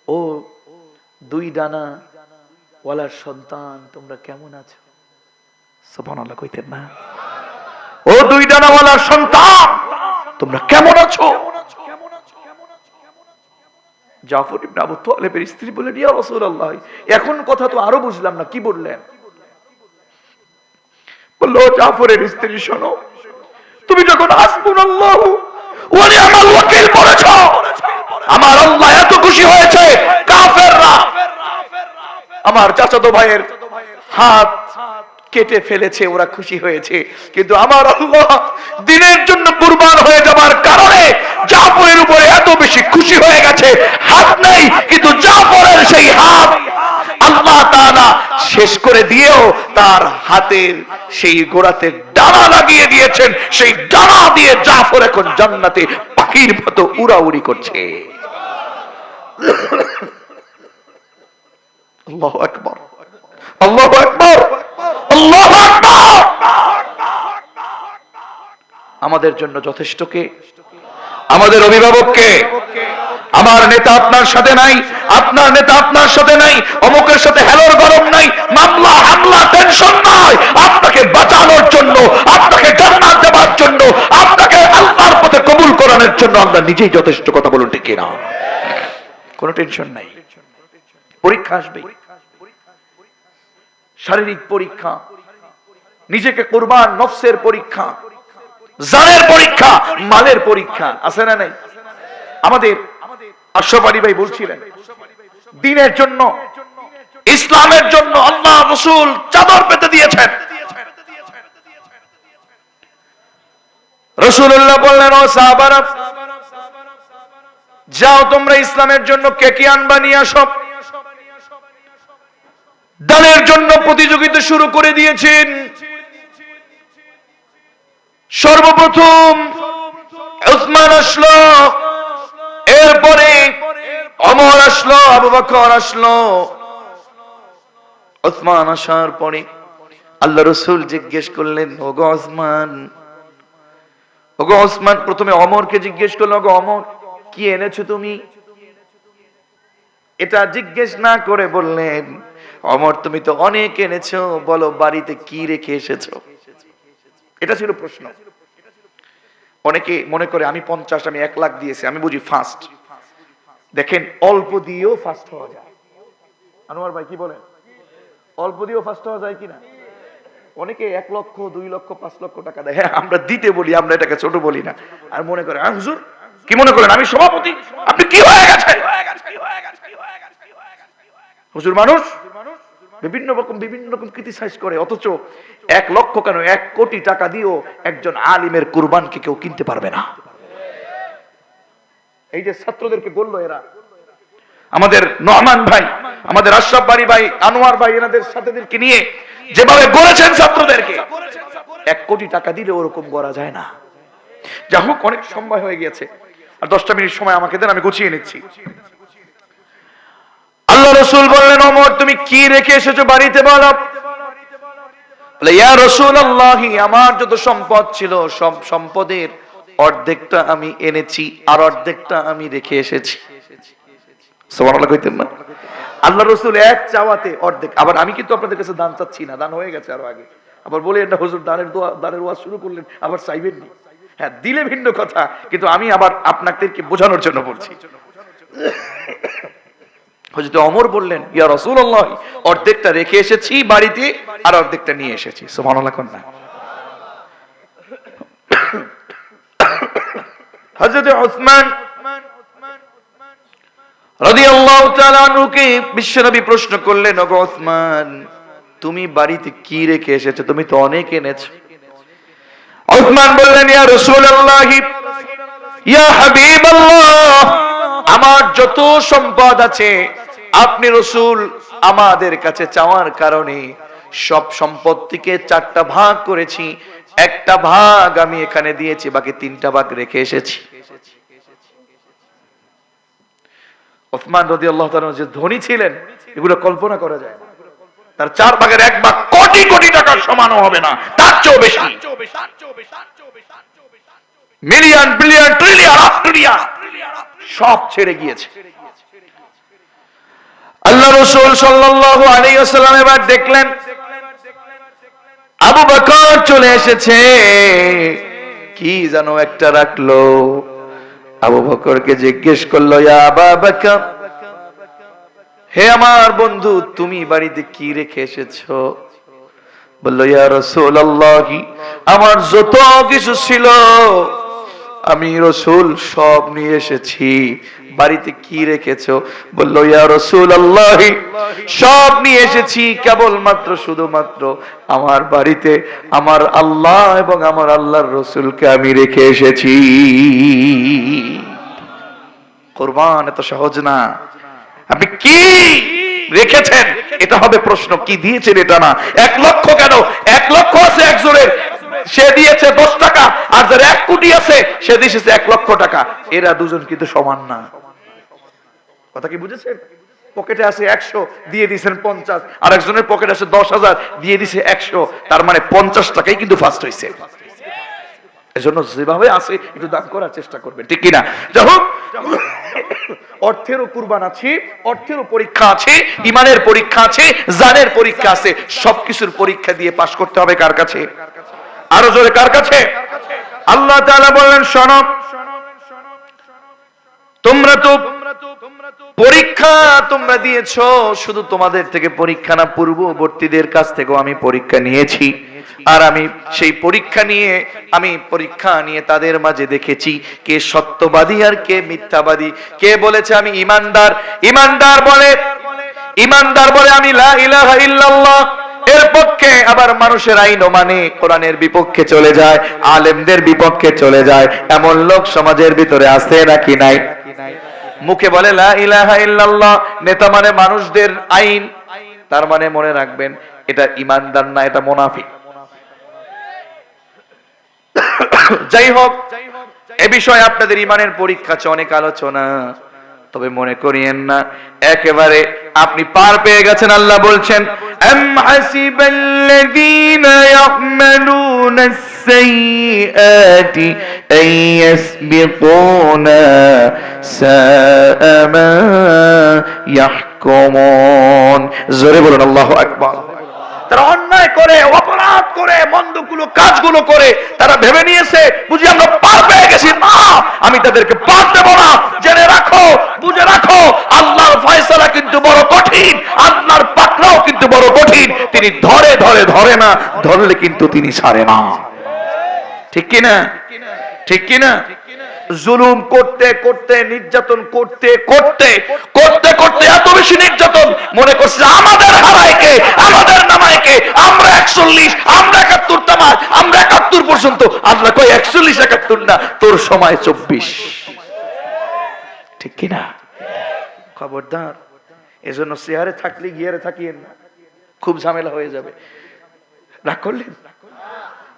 ও দুই ডানা ওয়ালার সন্তান, তোমরা কেমন আছো? সুবহানাল্লাহ কইতেন না? ও দুই ডানা ওয়ালার সন্তান, তোমরা কেমন আছো? জাফর ইবনে আবু তালেবের স্ত্রী বললেন, ইয়া রাসূলুল্লাহ, এখন কথা তো আরো বুঝলাম না, কি বললেন? বলল, জাফরের স্ত্রী শোনো, তুমি যখন হাসবুনাল্লাহু ওয়া নি'মাল ওয়াকিল পড়েছো, আমার আল্লাহ এত খুশি হয়েছে, কাফেররা আমার চাচাতো ভাইয়ের হাত কেটে ফেলেছে, ওরা খুশি হয়েছে, কিন্তু আমার আল্লাহ দ্বীনের জন্য কুরবান হয়ে যাবার কারণে জাফরের উপরে এত বেশি খুশি হয়ে গেছে। হাত নেই, কিন্তু জাফরের সেই হাত আল্লাহ তাআলা শেষ করে দিয়েও তার হাতের সেই গোড়াতে ডানা লাগিয়ে দিয়েছেন। সেই ডানা দিয়ে জাফর এখন জান্নাতে পাখির মতো উড়াউড়ি করছে। আল্লাহু আকবার, আল্লাহু আকবার, আল্লাহু আকবার। আমাদের জন্য যথেষ্ট কে? আমাদের অভিভাবক কে? আমার নেতা আপনার সাথে নাই, আপনার নেতা আপনার সাথে নাই, অমুকের সাথে হেলোর গরম নাই, মামলা হামলা টেনশন নাই। আপনাকে বাঁচানোর জন্য, আপনাকে জান্নাত দেওয়ার জন্য, আপনাকে আল্লাহর পথে কবুল করানোর জন্য আমরা নিজেই যথেষ্ট। কথা বলুন ঠিক কিনা? কোনো টেনশন নাই। পরীক্ষা আসবে, শারীরিক পরীক্ষা, নিজেকে কুরবান, নফসের পরীক্ষা, জানের পরীক্ষা, মালের পরীক্ষা, আছে না নাই? আমাদের আশরাফ আলী ভাই বলছিলেন, দ্বীনের জন্য, ইসলামের জন্য আল্লাহ রাসূল চাদর পেতে দিয়েছেন। রাসূলুল্লাহ বললেন, ও সাহাবারা, যাও তোমরা ইসলামের জন্য কে কি আনবা নিয়ে আসো। দানের জন্য প্রতিযোগিতা শুরু করে দিয়েছেন। সর্বপ্রথম উসমান আসলো, এরপরে ওমর আসলো, আবু বকর আসলো। উসমান আসার পরে আল্লাহ রাসূল জিজ্ঞেস করলেন, ওগো উসমান, ওগো উসমান। প্রথমে ওমরকে জিজ্ঞেস করলো, ওগো ওমর, কি এনেছো তুমি? এটা জিজ্ঞেস না করে বললেন, ওমর তুমি তো অনেক এনেছো, বলো বাড়িতে কি রেখে এসেছো? এটা ছিল প্রশ্ন। অনেকে মনে করে আমি 50, আমি 1 লাখ দিয়েছি, আমি বুঝি ফার্স্ট। দেখেন, অল্প দিয়েও ফার্স্ট হওয়া যায়। আনোয়ার ভাই কি বলেন? অল্প দিয়েও ফার্স্ট হওয়া যায় কিনা? অনেকে 1 লক্ষ, 2 লক্ষ, 5 লক্ষ টাকা দেয়। হ্যাঁ, আমরা দিতে বলি, আমরা এটাকে ছোট বলি না। আর মনে করে, হুজুর কি মনে করেন আমি সভাপতি, আপনি কি হয়ে গেছে? হুজুর মানুষ বিভিন্ন রকম ক্রিটিসাইজ করে, অথচ 1 লক্ষ কেন 1 কোটি টাকা দিয়েও একজন আলিমের কুরবানকে কেউ কিনতে পারবে না। এই যে ছাত্রদেরকে বললো এরা, আমাদের নোমান ভাই, আমাদের আশরাফ বাড়ি ভাই, আনোয়ার ভাই, এনাদের সাথীদেরকে নিয়ে যেভাবে গড়েছেন ছাত্রদেরকে, 1 কোটি টাকা দিলে ওরকম গড়া যায় না। যা হোক, অনেক সময় হয়ে গিয়েছে, আর 10টা মিনিট সময় আমাকে দেন, আমি গুছিয়ে নিচ্ছি। আল্লাহ রাসূল বললেন, ওমর তুমি কি রেখে এসেছো বাড়িতে বলো। বলে ইয়া রাসূলুল্লাহ, আমার যত সম্পদ ছিল সব সম্পদের অর্ধেকটা আমি এনেছি আর অর্ধেকটা আমি রেখে এসেছি। সুবহানাল্লাহ কইতেন না? আল্লাহ রাসূল এক চাওয়াতে অর্ধেক। আবার আমি কিন্তু আপনাদের কাছে দান চাচ্ছি না, দান হয়ে গেছে আরো আগে। আবার বলেন না হুজুর দানের দোয়া, দানের ওয়াজ শুরু করলেন, আবার চাইবেন নি। হ্যাঁ, দিলে ভিন্ন কথা, কিন্তু আমি আবার আপনাদেরকে বোঝানোর জন্য বলছি। হযরত ওমর বললেন ইয়া রাসূলুল্লাহ, অর্ধেকটা রেখে এসেছি বাড়িতে আর অর্ধেকটা নিয়ে এসেছি। সুবহানাল্লাহ কোন না? হযরত উসমান রাদিয়াল্লাহু তাআলা আনহুকে বিশ্বনবী প্রশ্ন করলেন, ওগো উসমান, তুমি বাড়িতে কি রেখে এসেছো? তুমি তো অনেক এনেছো। উসমান বললেন ইয়া রাসূলুল্লাহ, ইয়া হাবিবাল্লাহ, আমার যত সম্পদ আছে আপনি রাসূল আমাদের কাছে চাওয়ার কারণে সব সম্পত্তিকে 4টা ভাগ করেছি, একটা ভাগ আমি এখানে দিয়েছি, বাকি 3টা ভাগ রেখে এসেছি। উসমান রাদিয়াল্লাহু তাআলা যে ধনী ছিলেন এগুলো কল্পনা করা যায় না। তার 4 ভাগের 1 ভাগ কোটি কোটি টাকার সমানও হবে না, তার চেয়েও বেশি। মিলিয়ন বিলিয়ন ট্রিলিয়ন অস্ট্রেলিয়া সব ছেড়ে গিয়েছে। আল্লাহ রাসূল সাল্লাল্লাহু আলাইহি ওয়াসাল্লাম এবার দেখলেন আবু বকর চলে এসেছে, কি যেন একটা রাখলো। আবু বকরকে জিজ্ঞেস করলো, ইয়া আবু বকর, হে আমার বন্ধু, তুমি বাড়িতে কি রেখে এসেছো? বলল, ইয়া রাসূলুল্লাহ, আমার যত কিছু ছিল আমি রাসূল সব নিয়ে এসেছি। বাড়িতে কি রেখেছো? বলল, ইয়া রাসূলুল্লাহ, সব নিয়ে এসেছি, কেবলমাত্র শুধুমাত্র আমার বাড়িতে আমার আল্লাহ এবং আমার আল্লাহর রাসূলকে আমি রেখে এসেছি। কুরবান এত সহজ না। আপনি কি রেখেছেন এটা হবে প্রশ্ন, কি দিয়েছেন এটা না। 1 লক্ষ কেন? 1 লক্ষ আছে একজনের, সে দিয়েছে 10 টাকা, আর যার 1 কোটি আছে সে দিয়েছে 1 লক্ষ টাকা। এরা দুজন কিন্তু সমান না। কথা কি বুঝেছেন? পকেটে আছে 100, দিয়ে দিয়েছেন 50, আর একজনের পকেটে আছে 10,000, দিয়ে দিয়েছে 100, তার মানে 50 টাকাই কিন্তু ফার্স্ট হয়েছে। এজন্য যেভাবে আছে একটু দান করার চেষ্টা করবেন, ঠিক কিনা? যাই হোক, অর্থেরও কুরবান আছে, অর্থেরও পরীক্ষা আছে, ইমানের পরীক্ষা আছে, জানের পরীক্ষা আছে। সবকিছুর পরীক্ষা দিয়ে পাশ করতে হবে কার কাছে? আরো জোরে কার কাছে? আল্লাহ তাআলা বললেন, শোনো, তোমরা তো পরীক্ষা তোমরা দিয়েছো, শুধু তোমাদের থেকে পরীক্ষা না, পূর্ববর্তীদের কাছ থেকেও আমি পরীক্ষা নিয়েছি। আর আমি সেই পরীক্ষা নিয়ে তাদের মাঝে দেখেছি কে সত্যবাদী আর কে মিথ্যাবাদী। কে বলেছে আমি ইমানদার, ইমানদার বলে আমি লা ইলাহা ইল্লাল্লাহ, এর পক্ষে আবার মানুষের আইনও মানে, কোরআনের বিপক্ষে চলে যায়, আলেমদের বিপক্ষে চলে যায়, এমন লোক সমাজের ভিতরে আছে নাকি নাই? মুখে বলে লা ইলাহা ইল্লাল্লাহ, নেতা মানে মানুষদের আইন, তার মানে মনে রাখবেন এটা ইমানদার না, এটা মুনাফিক। যাই হোক, এ বিষয়ে আপনাদের ইমানের পরীক্ষা আছে, অনেক আলোচনা, তবে মনে করিয়েন না একেবারে আপনি পার পেয়ে গেছেন। আল্লাহ বলছেন, আম হাসিবাল্লাযীনা ইয়া'মালুনাস সাইয়্যাতি আন ইয়াসবিকুনা সাআ মা ইয়াহকুমুন। জোরে বলুন আল্লাহু আকবার। তারা অন্যায় করে, অপরাধ করে, মন্দগুলো কাজগুলো করে তারা ভেবে নিয়েছে বুঝি আমরা পার পেয়ে গেছি। না, আমি তাদেরকে পার দেব না। জেনে রাখো, বুঝে রাখো, আল্লাহর ফয়সালা কিন্তু বড় কঠিন, আল্লাহর পাকড়াও কিন্তু বড় কঠিন। তিনি ধরে না, ধরলে কিন্তু তিনি ছাড়ে না। ঠিক কিনা? ঠিক কিনা? জুলুম করতে করতে, নির্যাতন করতে করতে এত বেশি নির্যাতন, মনে করছে আমাদের হারায় কে, আমাদের নামায় কে, আমরা 41, আমরা 71 তামাজ, আমরা 71 পর্যন্ত। আল্লাহ কই 41 71 না, তোর সময় 24। ঠিক কিনা? খবরদার, এজন্য চেয়ারে থাকলে গিয়ারে থাকিয়েন না, খুব ঝামেলা হয়ে যাবে। রাগ করলেন?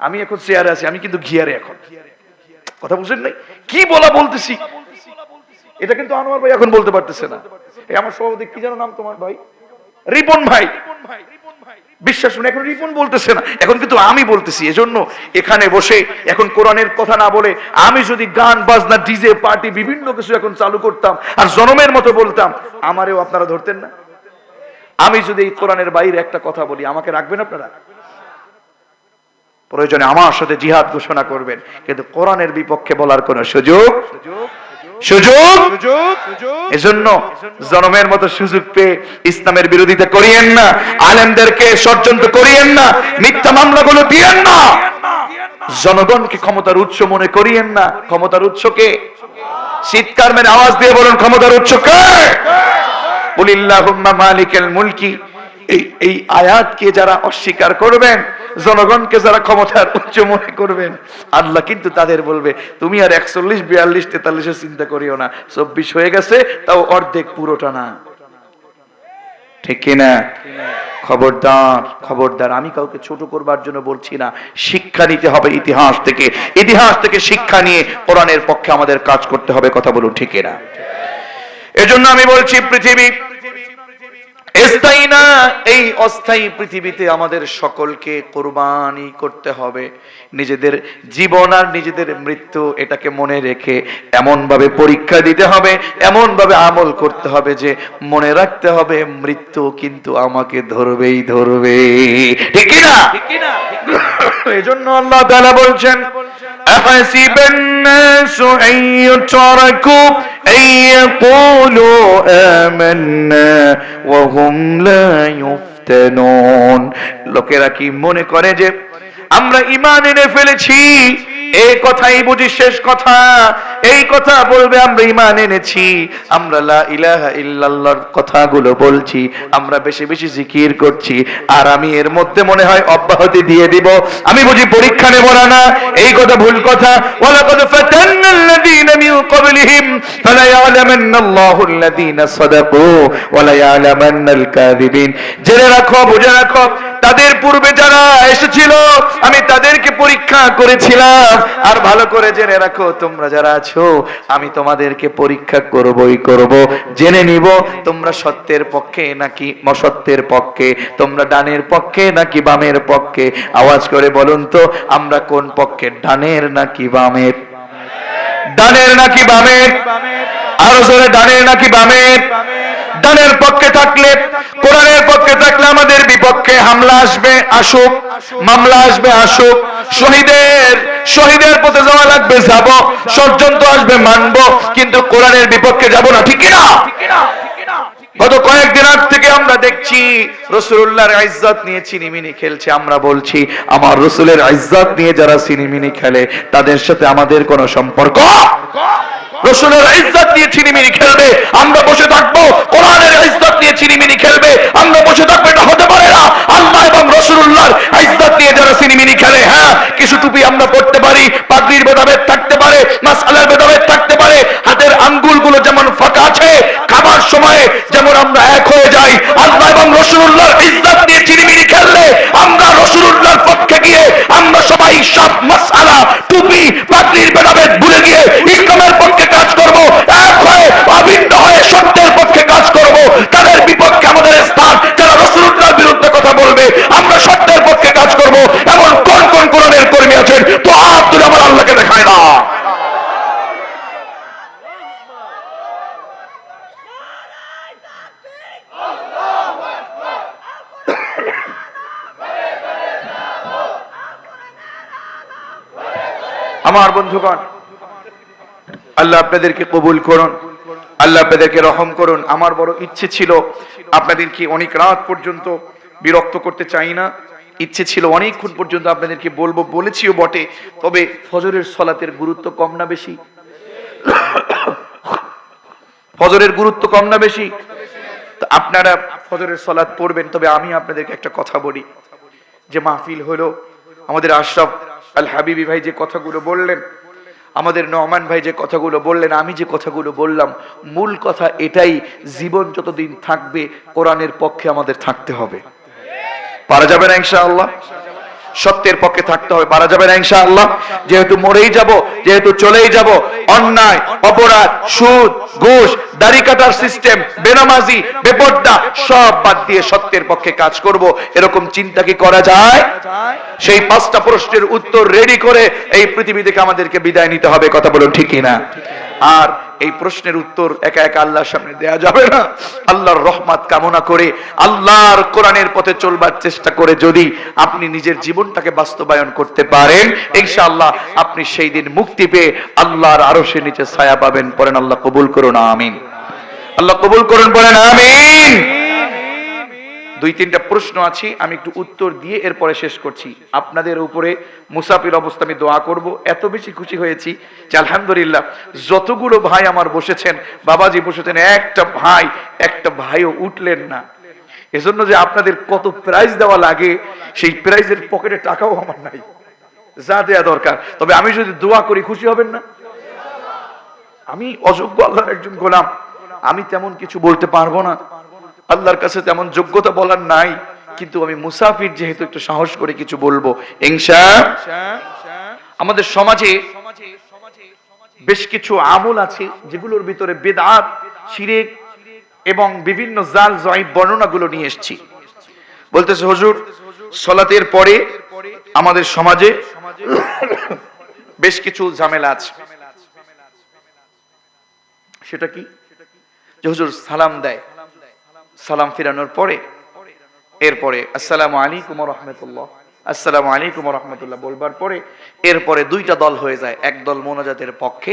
আমি এখন চেয়ারে আছি, আমি কিন্তু গিয়ারে। এখন কথা বুঝেন নাই কি বলতেছি? এটা কিন্তু আনোয়ার ভাই এখন বলতে পারতেছে না। এই আমার সভাপতি কি যেন নাম তোমার ভাই? রিপন ভাই বিশ্বাস শুনে এখন রিপন বলতেছে না, এখন কিন্তু আমি বলতেছি। এজন্য এখানে বসে এখন কোরআনের কথা না বলে আমি যদি গান বাজনা ডিজে পার্টি বিভিন্ন কিছু এখন চালু করতাম আর জনমের মতো বলতাম, আমারেও আপনারা ধরতেন না। আমি যদি এই কোরআনের বাইরে একটা কথা বলি, আমাকে রাখবেন আপনারা? প্রয়োজনে আমার সাথে জিহাদ ঘোষণা করবেন, কিন্তু কোরআনের বিপক্ষে বলার কোন সুযোগ এজন্য জনমের মতো সুযোগ পেয়ে ইসলামের বিরোধিতা করিয়েন না, আলেমদেরকে ষড়যন্ত্র করিয়েন না, মিথ্যা মামলাগুলো দিয়েন না, জনগণকে ক্ষমতার উৎস মনে করিয়েন না। ক্ষমতার উৎসকে চিৎকার মেরে আওয়াজ দিয়ে বলুন, ক্ষমতার উৎস কে? কুলিল্লাহুম্মা মালিকাল মুলকি। এই আয়াতকে যারা অস্বীকার করবেন, জনগণকে যারা ক্ষমতার উচ্চ মনে করবেন, আল্লাহ কিন্তু তাদের বলবে তুমি আর 41, 42, 43 চিন্তা করিও না, 24 হয়ে গেছে, তাও অর্ধেক পুরোটা না। ঠিক কিনা? খবরদার, খবরদার। আমি কাউকে ছোট করবার জন্য বলছি না, শিক্ষা নিতে হবে ইতিহাস থেকে। ইতিহাস থেকে শিক্ষা নিয়ে কোরআনের পক্ষে আমাদের কাজ করতে হবে। কথা বলুন, ঠিক কিনা? এজন্য আমি বলছি, পৃথিবী স্থায়ী না। এই অস্থায়ী পৃথিবীতে আমাদের সকলকে কোরবানি করতে হবে। নিজেদের জীবন আর নিজেদের মৃত্যু এটাকে মনে রেখে এমন ভাবে পরীক্ষা দিতে হবে, এমন ভাবে আমল করতে হবে যে মনে রাখতে হবে মৃত্যু কিন্তু আমাকে ধরবেই ধরবে। ঠিক কিনা? এজন্য আল্লাহ তাআলা বলছেন, আহাসিবান নাসু আন ইউতরাকু আন ইয়াকুলু আমান্না ওয়া হুম লা ইফতানুন। লোকেরা কি মনে করে যে আমরা ঈমান এনে ফেলেছি, এই কথাই বুঝি শেষ কথা, এই কথা বলবে আমরা ঈমান এনেছি, আমরা লা ইলাহা ইল্লাল্লাহর কথাগুলো বলছি, আমরা বেশি বেশি জিকির করছি, আর আমি এর মধ্যে মনে হয় অব্যাহতি দিয়ে দিব, আমি বুঝি পরীক্ষা নেব না। এই কথা ভুল কথা। ওয়ালাকাদ ফাতান্নাল্লাযীনা মিন ক্বাবলিহিম ফালা ইয়ালামান্নাল্লাহুল্লাযীনা সাদাকু ওয়া লা ইয়ালামান্নাল কাযিবিন। জেনে রাখো, বুঝে রাখো, তাদের পূর্বে যারা এসেছিল আমি তাদেরকে পরীক্ষা করেছিলাম। আর ভালো করে জেনে রাখো, তোমরা যারা আছো আমি তোমাদেরকে পরীক্ষা করবই করব, জেনে নিব তোমরা সত্যের পক্ষে নাকি অসত্যের পক্ষে, তোমরা ডানের পক্ষে নাকি বামের পক্ষে। আওয়াজ করে বলুন তো, আমরা কোন পক্ষে, ডানের নাকি বামের? ডানের নাকি বামের? আরো জোরে, ডানের নাকি বামের? ডানের পক্ষে থাকলে, কোরআনের পক্ষে থাকলে আমাদের বিপক্ষে হামলা আসবে, আসুক, মামলা আসবে, আসুক, শহীদের পথে যাওয়া লাগবে, যাব, ষড়যন্ত্র আসবে, মানব, কিন্তু কোরআনের বিপক্ষে যাব না। ঠিক কিনা? গত কয়েকদিন আগ থেকে আমরা দেখছি রাসূলুল্লাহর ইজ্জত নিয়ে চিনিমিনি খেলছে। আমরা বলছি, আমার রাসূলের ইজ্জত নিয়ে যারা চিনিমিনি খেলে তাদের সাথে আমাদের কোনো সম্পর্ক। রাসূলের ইজ্জত নিয়ে চিনিমিনি খেলবে, আমরা বসে থাকবো? কোরআনের ইজ্জত নিয়ে চিনিমিনি খেলবে, আমরা বসে থাকবো? এটা হতে পারে না। আল্লাহ এবং রাসূলুল্লাহর ইজ্জত নিয়ে যারা চিনিমিনি খেলে, হ্যাঁ, কিছু টুপি আমরা পড়তে পারি, পাগড়ির ভেদাভেদ থাকতে পারে, মাসআলার ভেদাভেদ থাকতে পারে, হাতের আঙ্গুলগুলো যেমন ফাঁকা আছে, খাবার সময়ে যেমন আমরা এক হয়ে যাই, আল্লাহ এবং রাসূলুল্লাহর ইজ্জত নিয়ে চিনিমিনি খেললে আমরা রাসূলুল্লাহর পক্ষে গিয়ে আমরা সবাই সব মাসআলা, টুপি, পাগড়ির ভেদাভেদ ভুলে গিয়ে ইসলামের পক্ষে কাজ করব, এক হয়ে অভিন্ন হয়ে সত্যের পক্ষে কাজ করব। তাদের বিপক্ষে আমাদের স্থান। যারা রাসূলুল্লাহর বিরুদ্ধে কথা বলবে, আমরা সত্যের পক্ষে কাজ করব। এমন কোন কোন কোরআনের কর্মী আছেন? তো হাত তুলে আমার আল্লাহকে দেখায় না। আমার বন্ধুগণ, আল্লাহ আপনাদেরকে কবুল করুন, আল্লাহ আপনাদেরকে রহম করুন। আমার বড় ইচ্ছে ছিল আপনাদেরকে অনেক রাত পর্যন্ত বিরক্ত করতে চাই না, ইচ্ছে ছিল অনেকক্ষণ পর্যন্ত আপনাদেরকে বলবো, বলেছিও বটে, তবে ফজরের সালাতের গুরুত্ব কম না বেশি? ফজরের গুরুত্ব কম না বেশি? তো আপনারা ফজরের সালাত পড়বেন। তবে আমি আপনাদেরকে একটা কথা বলি, যে মাহফিল হলো, আমাদের আশরাফ আল হাবিবি ভাই যে কথাগুলো বললেন, আমাদের নোমান ভাই যে কথাগুলো বললেন, আমি যে কথাগুলো বললাম, মূল কথা এটাই, জীবন যতদিন থাকবে কোরআনের পক্ষে আমাদের থাকতে হবে। পারা যাবে না ইনশাআল্লাহ? সত্যের পক্ষে থাকতে হবে, পারা যাবে না ইনশাআল্লাহ? যেহেতু মরেই যাব, যেহেতু চলেই যাব, অন্যায়, অপরাধ, সুদ, ঘুষ, দাড়ি কাটার সিস্টেম, বেনামাজি, বেপর্দা সব বাদ দিয়ে সত্যের পক্ষে কাজ করব, এরকম চিন্তা কি করা যায়? সেই 5টা প্রশ্নের উত্তর রেডি করে এই পৃথিবী থেকে আমাদেরকে বিদায় নিতে হবে। কথা বলুন ঠিক কিনা? আর এই প্রশ্নের উত্তর একা একা আল্লাহর সামনে দেয়া যাবে না। আল্লাহর রহমত কামনা করে, আল্লাহর কোরআনের পথে চলবার চেষ্টা করে যদি আপনি নিজের জীবনটাকে বাস্তবায়ন করতে পারেন, ইনশাআল্লাহ আপনি সেই দিন মুক্তি পেয়ে আল্লাহর আরশের নিচে ছায়া পাবেন। পড়েন আল্লাহ কবুল করুন, আমিন। আল্লাহ কবুল করুন, বলেন আমিন। 2-3টা প্রশ্ন আছে, আমি একটু উত্তর দিয়ে এরপরে শেষ করছি। আপনাদের উপরে মুসাফির অবস্থা আমি দোয়া করব। এত বেশি খুশি হয়েছি যে আলহামদুলিল্লাহ যতগুলো ভাই আমার বসেছেন, বাবাজি বসেছেন, একটা ভাইও উঠলেন না। এজন্য যে আপনাদের কত প্রাইজ দেওয়া লাগে, সেই প্রাইজের পকেটে টাকাও আমার নাই, যা দেয়া দরকার। তবে আমি যদি দোয়া করি খুশি হবেন না? আমি অযোগ্য আল্লাহর একজন গোলাম, আমি তেমন কিছু বলতে পারবো না, আল্লাহর কাছে তেমন যোগ্যতা বলার নাই, কিন্তু আমি মুসাফির যেহেতু একটু সাহস করে কিছু বলবো ইনশাআল্লাহ। আমাদের সমাজে বেশ কিছু আমল আছে যেগুলোর ভিতরে বিদআত, শিরক এবং বিভিন্ন জাল যায়িব বর্ণনাগুলো নিয়ে এসেছি। বলতেছে হুজুর, সালাতের পরে আমাদের সমাজে বেশ কিছু ঝামেলা আছে। সেটা কি? যে হুজুর সালাম দেয়, সালাম ফিরানোর পরে এরপরে আসসালামু আলাইকুম ওয়া রাহমাতুল্লাহ, আসসালামু আলাইকুম ওয়া রাহমাতুল্লাহ বলবার পরে এরপরে 2টা দল হয়ে যায়, এক দল মোনাজাতের পক্ষে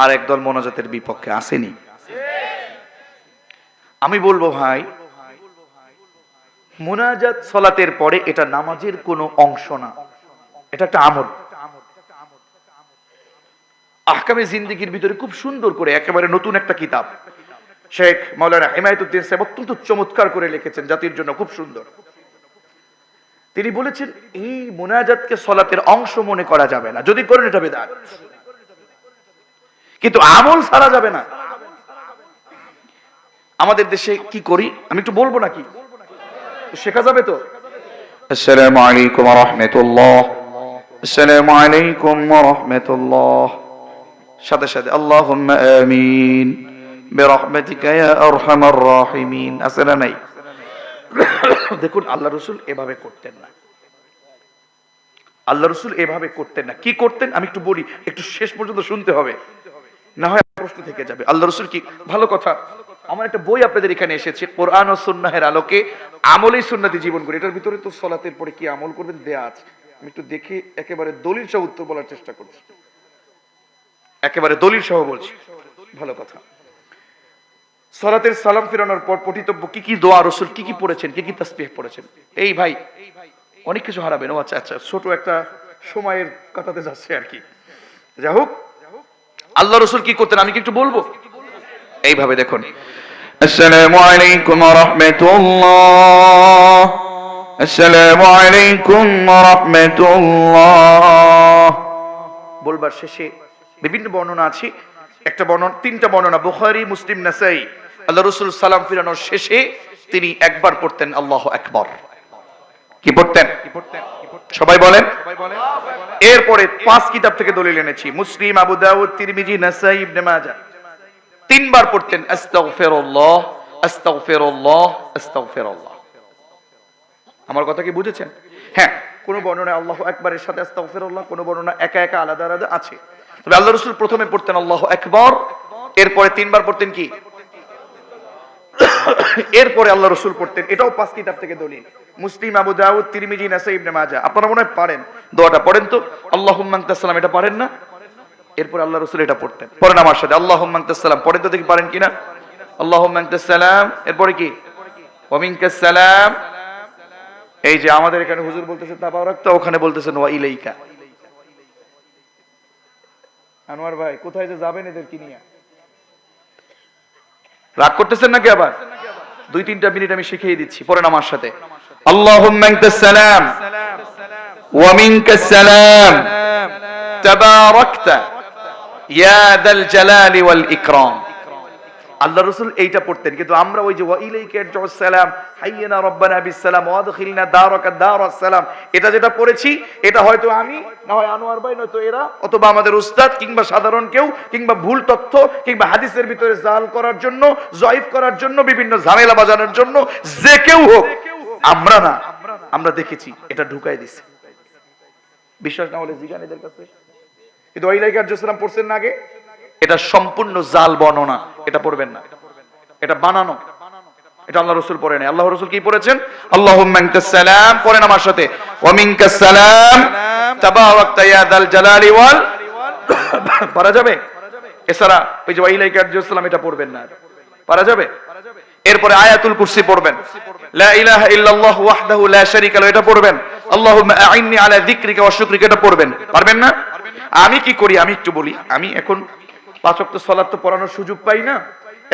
আর এক দল মোনাজাতের বিপক্ষে। আসেনি? আমি বলবো ভাই, মোনাজাত সালাতের পরে এটা নামাজের কোনো অংশ না, এটা একটা আমল। আহকামে জিন্দেগির ভিতরে খুব সুন্দর করে একেবারে নতুন একটা কিতাব শেখ মাওলানা হিমায়েতুদ্দিন সাহেব অত্যন্ত চমৎকার করে লিখেছেন, জাতির জন্য খুব সুন্দর। তিনি বলেছেন এই মুনাজাতকে সালাতের অংশ মনে করা যাবে না, যদি করেন এটা বিদআত, কিন্তু আমল ছাড়া যাবে না। আমাদের দেশে কি করি আমি একটু বলবো নাকি? শেখা যাবে তো? আসসালামু আলাইকুম ওয়া রাহমাতুল্লাহ, আসসালামু আলাইকুম ওয়া রাহমাতুল্লাহ, সাথে সাথে আল্লাহুম্মা আমিন বিরহমাতিকা ইয়া আরহামার রাহিমিন। আছে না নাই? দেখুন আল্লাহ রাসূল এভাবে করতেন না, আল্লাহ রাসূল এভাবে করতেন না। কি করতেন আমি একটু বলি, একটু শেষ পর্যন্ত শুনতে হবে, না হয় প্রশ্ন থেকে যাবে। আল্লাহ রাসূল কি, ভালো কথা, আমার একটা বই আপনাদের এখানে এসেছে, কোরআন ও সুন্নাহের আলোকে আমলে সুন্নতি জীবন করি। এটার ভিতরে তো সালাতের পরে কি আমল করবেন দেয়া আছে। আমি একটু দেখে একেবারে দলিল সহ উত্তর বলার চেষ্টা করছি, একেবারে দলিল সহ বলছি। ভালো কথা, সালাতের সালাম ফিরানোর পর পঠিতব্য কি কি দোয়া রাসূল কি কি পড়েছেন, কি কি তাসবিহ পড়েছেন। এই ভাই অনেক কিছু হারাবেন। ও আচ্ছা আচ্ছা, ছোট একটা সময়ের কাটাতে যাচ্ছে আর কি। যাই হোক, আল্লাহ রাসূল কি করতেন আমি কি একটু বলবো। এইভাবে দেখুন, আসসালামু আলাইকুম ওয়া রাহমাতুল্লাহ, আসসালামু আলাইকুম ওয়া রাহমাতুল্লাহ বলবার শেষে বিভিন্ন বর্ণনা আছে, একটা বর্ণনা, 3টা বর্ণনা বুখারী, মুসলিম, নাসাই। আল্লাহ রাসূল সালাম ফিরানোর শেষে তিনি একবার পড়তেন আল্লাহু আকবার। কি পড়তেন? সবাই বলেন। এরপরে 5 কিতাব থেকে দলিল এনেছি, মুসলিম, আবু দাউদ, তিরমিজি, নাসাই, ইবনে মাজাহ। 3 বার পড়তেন আস্তাগফিরুল্লাহ, আস্তাগফিরুল্লাহ, আস্তাগফিরুল্লাহ। আমার কথা কি বুঝেছেন? হ্যাঁ, কোন বর্ণনায় আল্লাহু আকবারের সাথে আস্তাগফিরুল্লাহ, কোন বর্ণনা একা একা আলাদা আলাদা আছে। তবে আল্লাহ রাসূল প্রথমে পড়তেন আল্লাহু আকবার, এরপরে 3 বার পড়তেন কি, এরপরে আল্লাহ রাসূল পড়তেন। এটাও 5 কিতাব থেকে দলিল, মুসলিম, আবু দাউদ, তিরমিজি, নাসাই, ইবনে মাজাহ। আপনারা মনে হয় পারেন দোয়াটা, পড়েন তো, আল্লাহুম্মা আনতাস সালাম, এটা পারেন না? এরপর আল্লাহ রাসূল এটা পড়তেন। পড়েন আমার সাথে, আল্লাহুম্মা আনতাস সালাম, পড়েন তো দেখি পারেন কিনা। আল্লাহুম্মা আনতাস সালাম, এরপরে কি, ওয়া মিনকাস সালাম। এই যে আমাদের এখানে হুজুর বলতেছে তাবারাকতা, ওখানে বলতেছেন ওয়া ইলাইকা। আনোয়ার ভাই কোথায় যে যাবেন এদের কি নিয়ে? রাগ করতেছেন নাকি আবার? 2-3টা মিনিট আমি শিখিয়ে দিচ্ছি, পড়েন আমার সাথে, আল্লাহুম্মা আনতাস সালাম ওয়া মিনকাস সালাম তাবারাকতা ইয়া যাল জালালি ওয়াল ইকরাম। আল্লাহ রাসূল এইটা পড়তেন, কিন্তু আমরা ওই যে ওয়া ইলাইকা ইয়ারজিউস সালাম হাইয়িনা রাব্বানা বিসসালাম ওয়া আদখিলনা দারাকা দারাস সালাম, এটা যেটা পড়েছি এটা হয়তো আমি না হয় আনোয়ার ভাই নয়তো এরা অথবা আমাদের উস্তাদ কিংবা সাধারণ কেউ কিংবা ভুল তথ্য কিংবা হাদিসের ভিতরে জাল করার জন্য জয়ীফ করার জন্য বিভিন্ন ঝামেলা বাজানোর জন্য যে কেউ হোক, আমরা না, আমরা দেখেছি এটা ঢুকাই দিছে। বিশ্বাস না হলে জিজ্ঞাসা এদের কাছে। কিন্তু ওয়া ইলাইকা ইয়ারজিউস সালাম পড়ছেন না আগে? এটা সম্পূর্ণ জাল বর্ণনা, এটা পড়বেন না, এটা বানানো, এটা আল্লাহ রাসূল পড়ে নাই। আল্লাহ রাসূল কি পড়েছেন? আল্লাহুম্মা আনতাস সালাম, পড়েন আমার সাথে, ওয়া মিনকাস সালাম তাবারাকতা ইয়া যাল জালালি ওয়াল, পারা যাবে? এছাড়া ওই যে ওয়া ইলাইকা ইয়ারজিউস সালাম এটা পড়বেন না, পারা যাবে? এরপরে আয়াতুল কুরসি পড়বেন, লা ইলাহা ইল্লাল্লাহ ওয়াহদাহু লা শারীকা লাহু এটা পড়বেন, আল্লাহুম্মা আইন্নি আলা যিকরিকা ওয়া শুকরিকা এটা পড়বেন। পারবেন না? আমি কি করি আমি একটু বলি। আমি এখন 5 ওয়াক্ত সালাত তো পড়ানোর সুযোগ পাই না,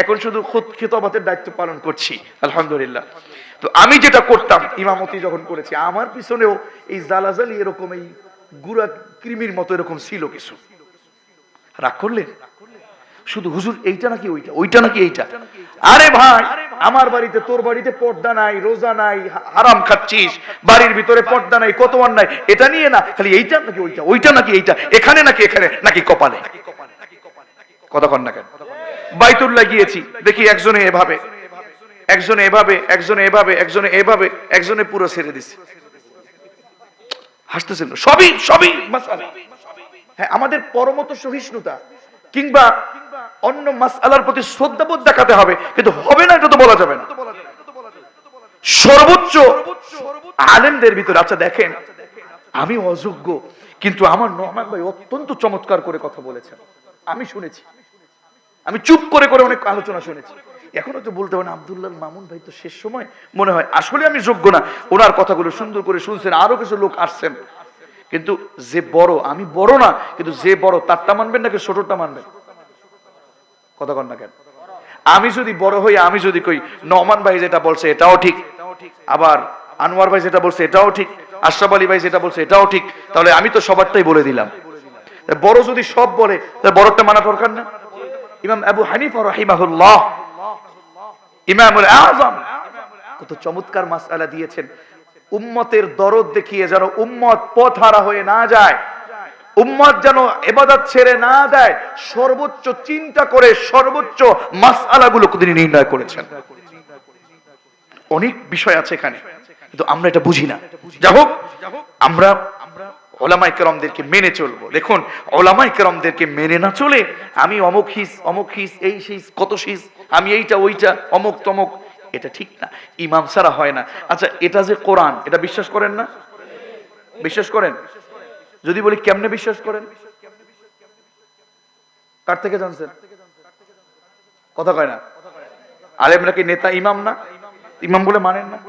এখন শুধু খিতাবাতের দায়িত্ব পালন করছি আলহামদুলিল্লাহ। তো আমি যেটা করতাম ইমামতি যখন করেছি, আমার পিছনেও এই জালাজালি এরকম এই গুড়া কৃমির মতো এরকম ছিল কিছু। রাগ করলেন? শুধু হুজুর এইটা নাকি ওইটা, ওইটা নাকি এইটা। আরে ভাই, আমার বাড়িতে তোর বাড়িতে পর্দা নাই, রোজা নাই, হারাম খাচ্ছিস, বাড়ির ভিতরে পর্দা নাই, কত অন্যায়, এটা নিয়ে না খালি এইটা নাকি ওইটা, ওইটা নাকি এইটা, এখানে নাকি এখানে নাকি কপালে, কথা কন না কেন? বাইতুল্লাহ গিয়েছি, দেখি একজনে এভাবে, একজনে এভাবে, একজনে এভাবে, একজনে এভাবে, একজনে পুরো ছেড়ে দিছে। হাসতেছিল, সবই সবই মাসআলা। হ্যাঁ, আমাদের পরমত সহিষ্ণুতা কিংবা অন্য মাসআলার প্রতি শ্রদ্ধাবোধ দেখাতে হবে, কিন্তু হবে না এটা তো বলা যাবে না। সর্বোচ্চ আলেমদের ভিতরে, আচ্ছা দেখেন, আমি অযোগ্য কিন্তু আমার নোমান ভাই অত্যন্ত চমৎকার করে কথা বলেছেন, আমি শুনেছি, আমি চুপ করে করে অনেক আলোচনা শুনেছি। এখনো তো বলতে পারেন আব্দুল্লাহ মামুন ভাই তো শেষ সময় মনে হয় আসলে আমি যোগ্য না, ওনার কথাগুলো সুন্দর করে শুনছেন, আরো কিছু লোক আসছেন, কিন্তু যে বড়, আমি বড় না, কিন্তু যে বড় তারটা মানবেন নাকি ছোটটা মানবেন, কথা কন না কেন? আমি যদি বড় হই, আমি যদি কই নোমান ভাই যেটা বলছে এটাও ঠিক, আবার আনোয়ার ভাই যেটা বলছে এটাও ঠিক, আশরাফ আলী ভাই যেটা বলছে এটাও ঠিক, তাহলে আমি তো সবারটাই বলে দিলাম। বড় যদি সব বলে তাহলে বড়টা মানা দরকার না? ইমাম আবু হানিফা রাহিমাহুল্লাহ, ইমামুল আযম, কত চমৎকার মাসআলা দিয়েছেন। উম্মতের দরদ দেখিয়ে যেন উম্মত পথহারা হয়ে না যায়, উম্মত যেন ইবাদত ছেড়ে না দেয়, সর্বোচ্চ চিন্তা করে সর্বোচ্চ মাসআলাগুলো তিনি নির্ণয় করেছেন। অনেক বিষয় আছে এখানে, কিন্তু আমরা এটা বুঝি না। যাই হোক, আমরা ওলামায়ে কেরামদেরকে মেনে চলবো। দেখুন, ওলামায়ে কেরামদেরকে মেনে না চলে আমি অমুক হিস, অমুক হিস, এই হিস, কত হিস, আমি এইটা ওইটা, অমুক তমুক, এটা ঠিক না। ইমাম ছাড়া হয় না। আচ্ছা, এটা যে কোরআন, এটা বিশ্বাস করেন না? বিশ্বাস করেন? যদি বলি কেমনে বিশ্বাস করেন? কার থেকে জানছেন? কথা কয় না। আলেমরা কি নেতা ইমাম না? ইমাম বলে মানেন না?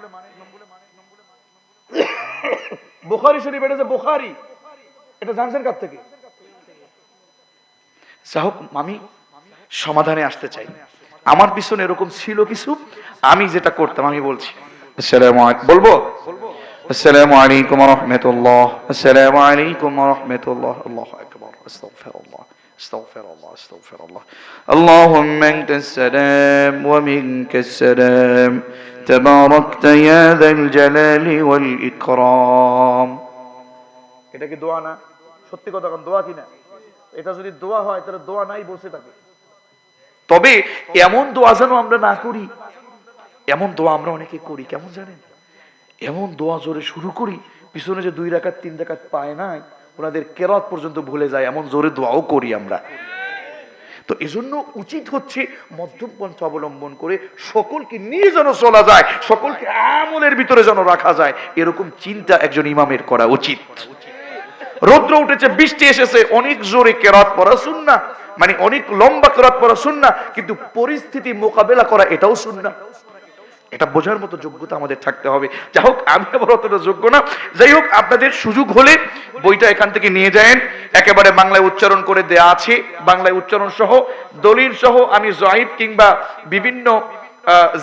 বুখারী শরীফ, এটা যে বুখারী, এটা জানছেন কার থেকে? যাই আমি সমাধানে আসতে চাই। আমার পিছনে এরকম ছিল কিছু, আমি যেটা করতাম আমি বলছি। আসসালামু আলাইকুম বলবো? আসসালামু আলাইকুম ওয়া রাহমাতুল্লাহ, আসসালামু আলাইকুম ওয়া রাহমাতুল্লাহ, আল্লাহু আকবার, আস্তাগফিরুল্লাহ, আস্তাগফিরুল্লাহ, আস্তাগফিরুল্লাহ, আল্লাহুম্মা আনতাস সালাম ওয়া মিনকাস সালাম তাবারাকতা ইয়া যাল জালালি ওয়াল ইকরাম। এটা কি দোয়া না? সত্যি কথা কোন, দোয়া কি না? এটা যদি দোয়া হয় তাহলে দোয়া নাই বলছে তাকে। তবে এমন দোয়া যেন আমরা না করি, এমন দোয়া আমরা অনেকে করি, কেমন জানেন? এমন দোয়া জোরে শুরু করি, পিছনে যে 2 রাকাত 3 রাকাত পায় নাই, ওনাদের কেরাত পর্যন্ত ভুলে যায়, এমন জোরে দোয়াও করি আমরা। তো এজন্য উচিত হচ্ছে মধ্যম পন্থা অবলম্বন করে সকলকে নিয়ে যেন চলা যায়, সকলকে আমলের ভিতরে যেন রাখা যায়, এরকম চিন্তা একজন ইমামের করা উচিত। রৌদ্র উঠেছে, বৃষ্টি এসেছে, অনেক জোরে কেরাত পড়া সুন্নাহ, মানে অনেক লম্বা কেরাত পড়া সুন্নাহ, কিন্তু পরিস্থিতি মোকাবেলা করা এটাও সুন্নাহ। এটা বোঝার মতো যোগ্যতা আমাদের থাকতে হবে। যাই হোক, আমি আবার অতটা যোগ্য না। যাই হোক, আপনাদের সুযোগ হলে বইটা এখান থেকে নিয়ে যায়েন, একেবারে বাংলায় উচ্চারণ করে দেয়া আছে, বাংলায় উচ্চারণ সহ দলিল সহ। আমি জয়ীফ কিংবা বিভিন্ন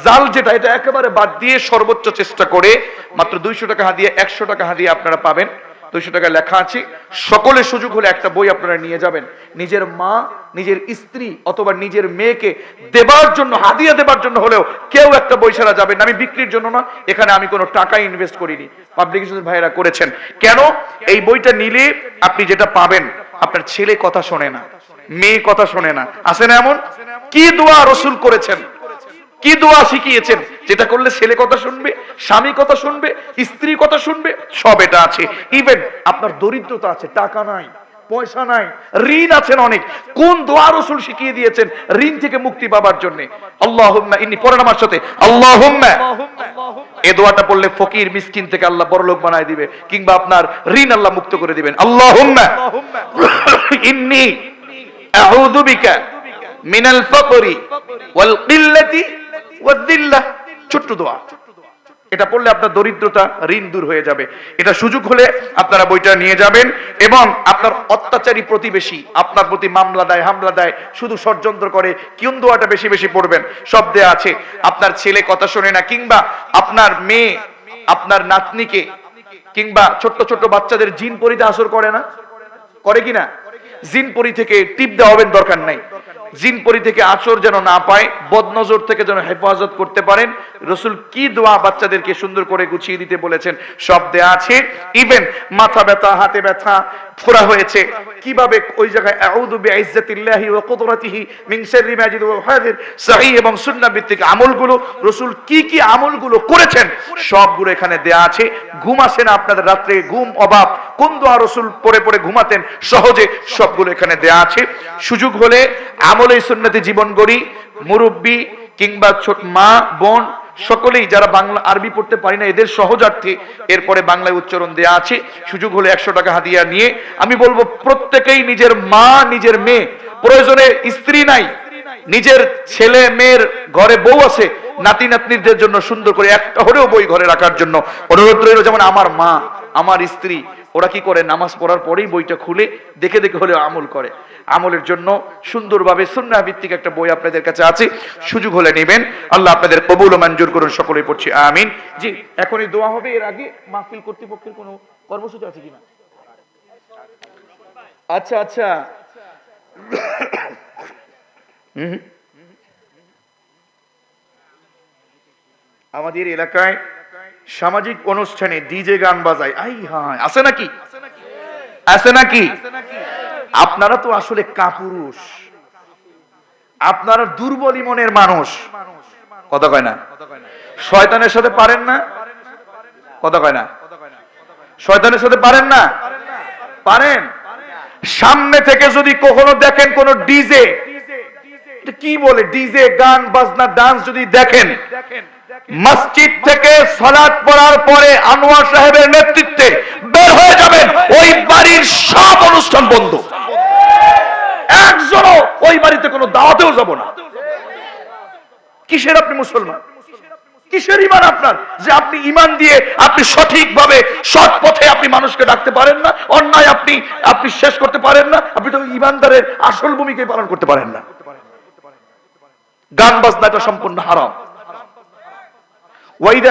জাল যেটা, এটা একেবারে বাদ দিয়ে সর্বোচ্চ চেষ্টা করে মাত্র 200 টাকা হাদিয়া, 100 টাকা হাদিয়া আপনারা পাবেন। 200 টাকা লেখা আছে। সকলে সুযোগ হলে একটা বই আপনারা নিয়ে যাবেন, নিজের মা, নিজের স্ত্রী অথবা নিজের মেয়েকে দেবার জন্য, হাদিয়া দেবার জন্য হলেও কেউ একটা বই ছাড়া যাবেন না। আমি বিক্রির জন্য না, এখানে আমি কোনো টাকা ইনভেস্ট করিনি, পাবলিকেশন ভাইয়েরা করেছেন। কেন? এই বইটা নিলে আপনি যেটা পাবেন, আপনার ছেলে কথা শোনে না, মেয়ে কথা শোনে না, আছে না এমন? কি দোয়া রাসূল করেছেন, কি দোয়া শিখিয়েছেন, যেটা করলে ছেলে কথা শুনবে, স্বামী কথা শুনবে, স্ত্রী কথা শুনবে, সব এটা আছে। ইভেন আপনার দরিদ্রতা আছে, টাকা নাই, পয়সা নাই, ঋণ আছেন অনেক, কোন দোয়া রাসূল শিখিয়ে দিয়েছেন ঋণ থেকে মুক্তি পাবার জন্য? আল্লাহুম্মা ইন্নী, পড়েন আমার সাথে, আল্লাহুম্মা। এই দোয়াটা পড়লে ফকির মিসকিন থেকে আল্লাহ বড়লোক বানায় দিবে, কিংবা আপনার ঋণ আল্লাহ মুক্ত করে দিবেন। আল্লাহুম্মা ইন্নী আউযু বিকা মিনাল ফাকরি ওয়াল কিল্লাতি ওয়াদ দিল্লাহ। ছোট্ট দোয়া, এটা পড়লে আপনার দরিদ্রতা, ঋণ দূর হয়ে যাবে। এটা সুযোগ হলে আপনারা বইটা নিয়ে যাবেন। এবং আপনার অত্যাচারী প্রতিবেশী আপনার প্রতি মামলা দেয়, হামলা দেয়, শুধু ষড়যন্ত্র করে, কোন দোয়াটা বেশি বেশি পড়বেন, সব দেয়া আছে। আপনার ছেলে কথা শোনে না, কিংবা আপনার মেয়ে আপনার নাতনিকে, কিংবা ছোট্ট ছোট্ট বাচ্চাদের জিন পরিতে আসর করে না, করে কিনা? জিন পরি থেকে টিপ দেওয়া হবেন, দরকার নাই। জিন পরি থেকে আসর যেন না পায়, বদনজর থেকে যেন হেফাজত করতে পারেন, রাসূল কি দোয়া বাচ্চাদেরকে সুন্দর করে গুছিয়ে দিতে বলেছেন, সব দেয়া আছে। ইভেন মাথা ব্যথা, হাতে ব্যথা, ফোড়া হয়েছে, কিভাবে ওই জায়গায় আউযু বিইজ্জাতিল্লাহি ওয়া কুদরাতিহি মিন শাররি মা ইয়াজিদু ওয়া হাযির, সহিহ এবং সুন্নাহ ভিত্তিক আমলগুলো, রাসূল কি কি আমলগুলো করেছেন সবগুলো এখানে দেয়া আছে। ঘুম আসে না আপনাদের রাত্রে, ঘুম অভাব, কোন দোয়া রাসূল পড়ে পড়ে ঘুমাতেন সহজে, সবগুলো এখানে দেয়া আছে। সুযোগ হলে আমলে সুন্নতি জীবন গড়ি, মুরব্বী কিংবা ছোট মা বোন সকলেই যারা বাংলা আরবি পড়তে পারি না, এদের সহজার্থে এরপরে বাংলায় উচ্চারণ দেয়া আছে। সুযোগ হলে 100 টাকা হাদিয়া নিয়ে, আমি বলবো প্রত্যেকেই নিজের মা, নিজের মেয়ে, প্রয়োজনে স্ত্রী নাই, নিজের ছেলে মেয়ের ঘরে বউ আছে, নাতি নাতনিদের জন্য সুন্দর করে একটা হলেও বই ঘরে রাখার জন্য অনুরোধ রইল। যেমন আমার মা, আমার স্ত্রী, ওরা কি করে, নামাজ পড়ার পরেই বইটা খুলে দেখে দেখে হলেও আমল করে। আমলের জন্য সুন্দরভাবে সুন্নাহ ভিত্তিক একটা বই আপনাদের কাছে আছে, সুযোগ হলে নেবেন। আল্লাহ আপনাদের কবুল ও মঞ্জুর করুন, সকলেই পড়ছি আমিন। জি, এখনই দোয়া হবে। এর আগে মাহফিল কর্তৃপক্ষের কোনো কর্মসূচি আছে কিনা? আচ্ছা আচ্ছা, আমাদের এলাকায় সামাজিক অনুষ্ঠানে ডিজে গান বাজায়, আই হায়, আছে নাকি? আছে নাকি? আপনারা তো আসলে কাপুরুষ, আপনারা দুর্বল মনের মানুষ, কথা কয় না? শয়তানের সাথে পারেন না, কথা কয় না? শয়তানের সাথে পারেন না? পারেন। সামনে থেকে যদি কখনো দেখেন কোন ডিজে, কি বলে, ডিজে গান বাজনা ডান্স যদি দেখেন, মসজিদ থেকে সালাত পড়ার পরে আনোয়ার সাহেবের নেতৃত্বে বের হয়ে যাবেন, ওই বাড়ির সব অনুষ্ঠান বন্ধ, একজনও ওই বাড়িতে কোনো দাওয়াতেও যাব না। কিসের আপনি মুসলমান? কিসের ঈমান আপনার, যে আপনি ঈমান দিয়ে আপনি সঠিকভাবে সৎ পথে আপনি মানুষকে ডাকতে পারেন না, অন্যায় আপনি শেষ করতে পারেন না, আপনি তো ঈমানদারের আসল ভূমিকাই পালন করতে পারেন না। গান বাজনাটা সম্পূর্ণ হারাম। ওয়াইদা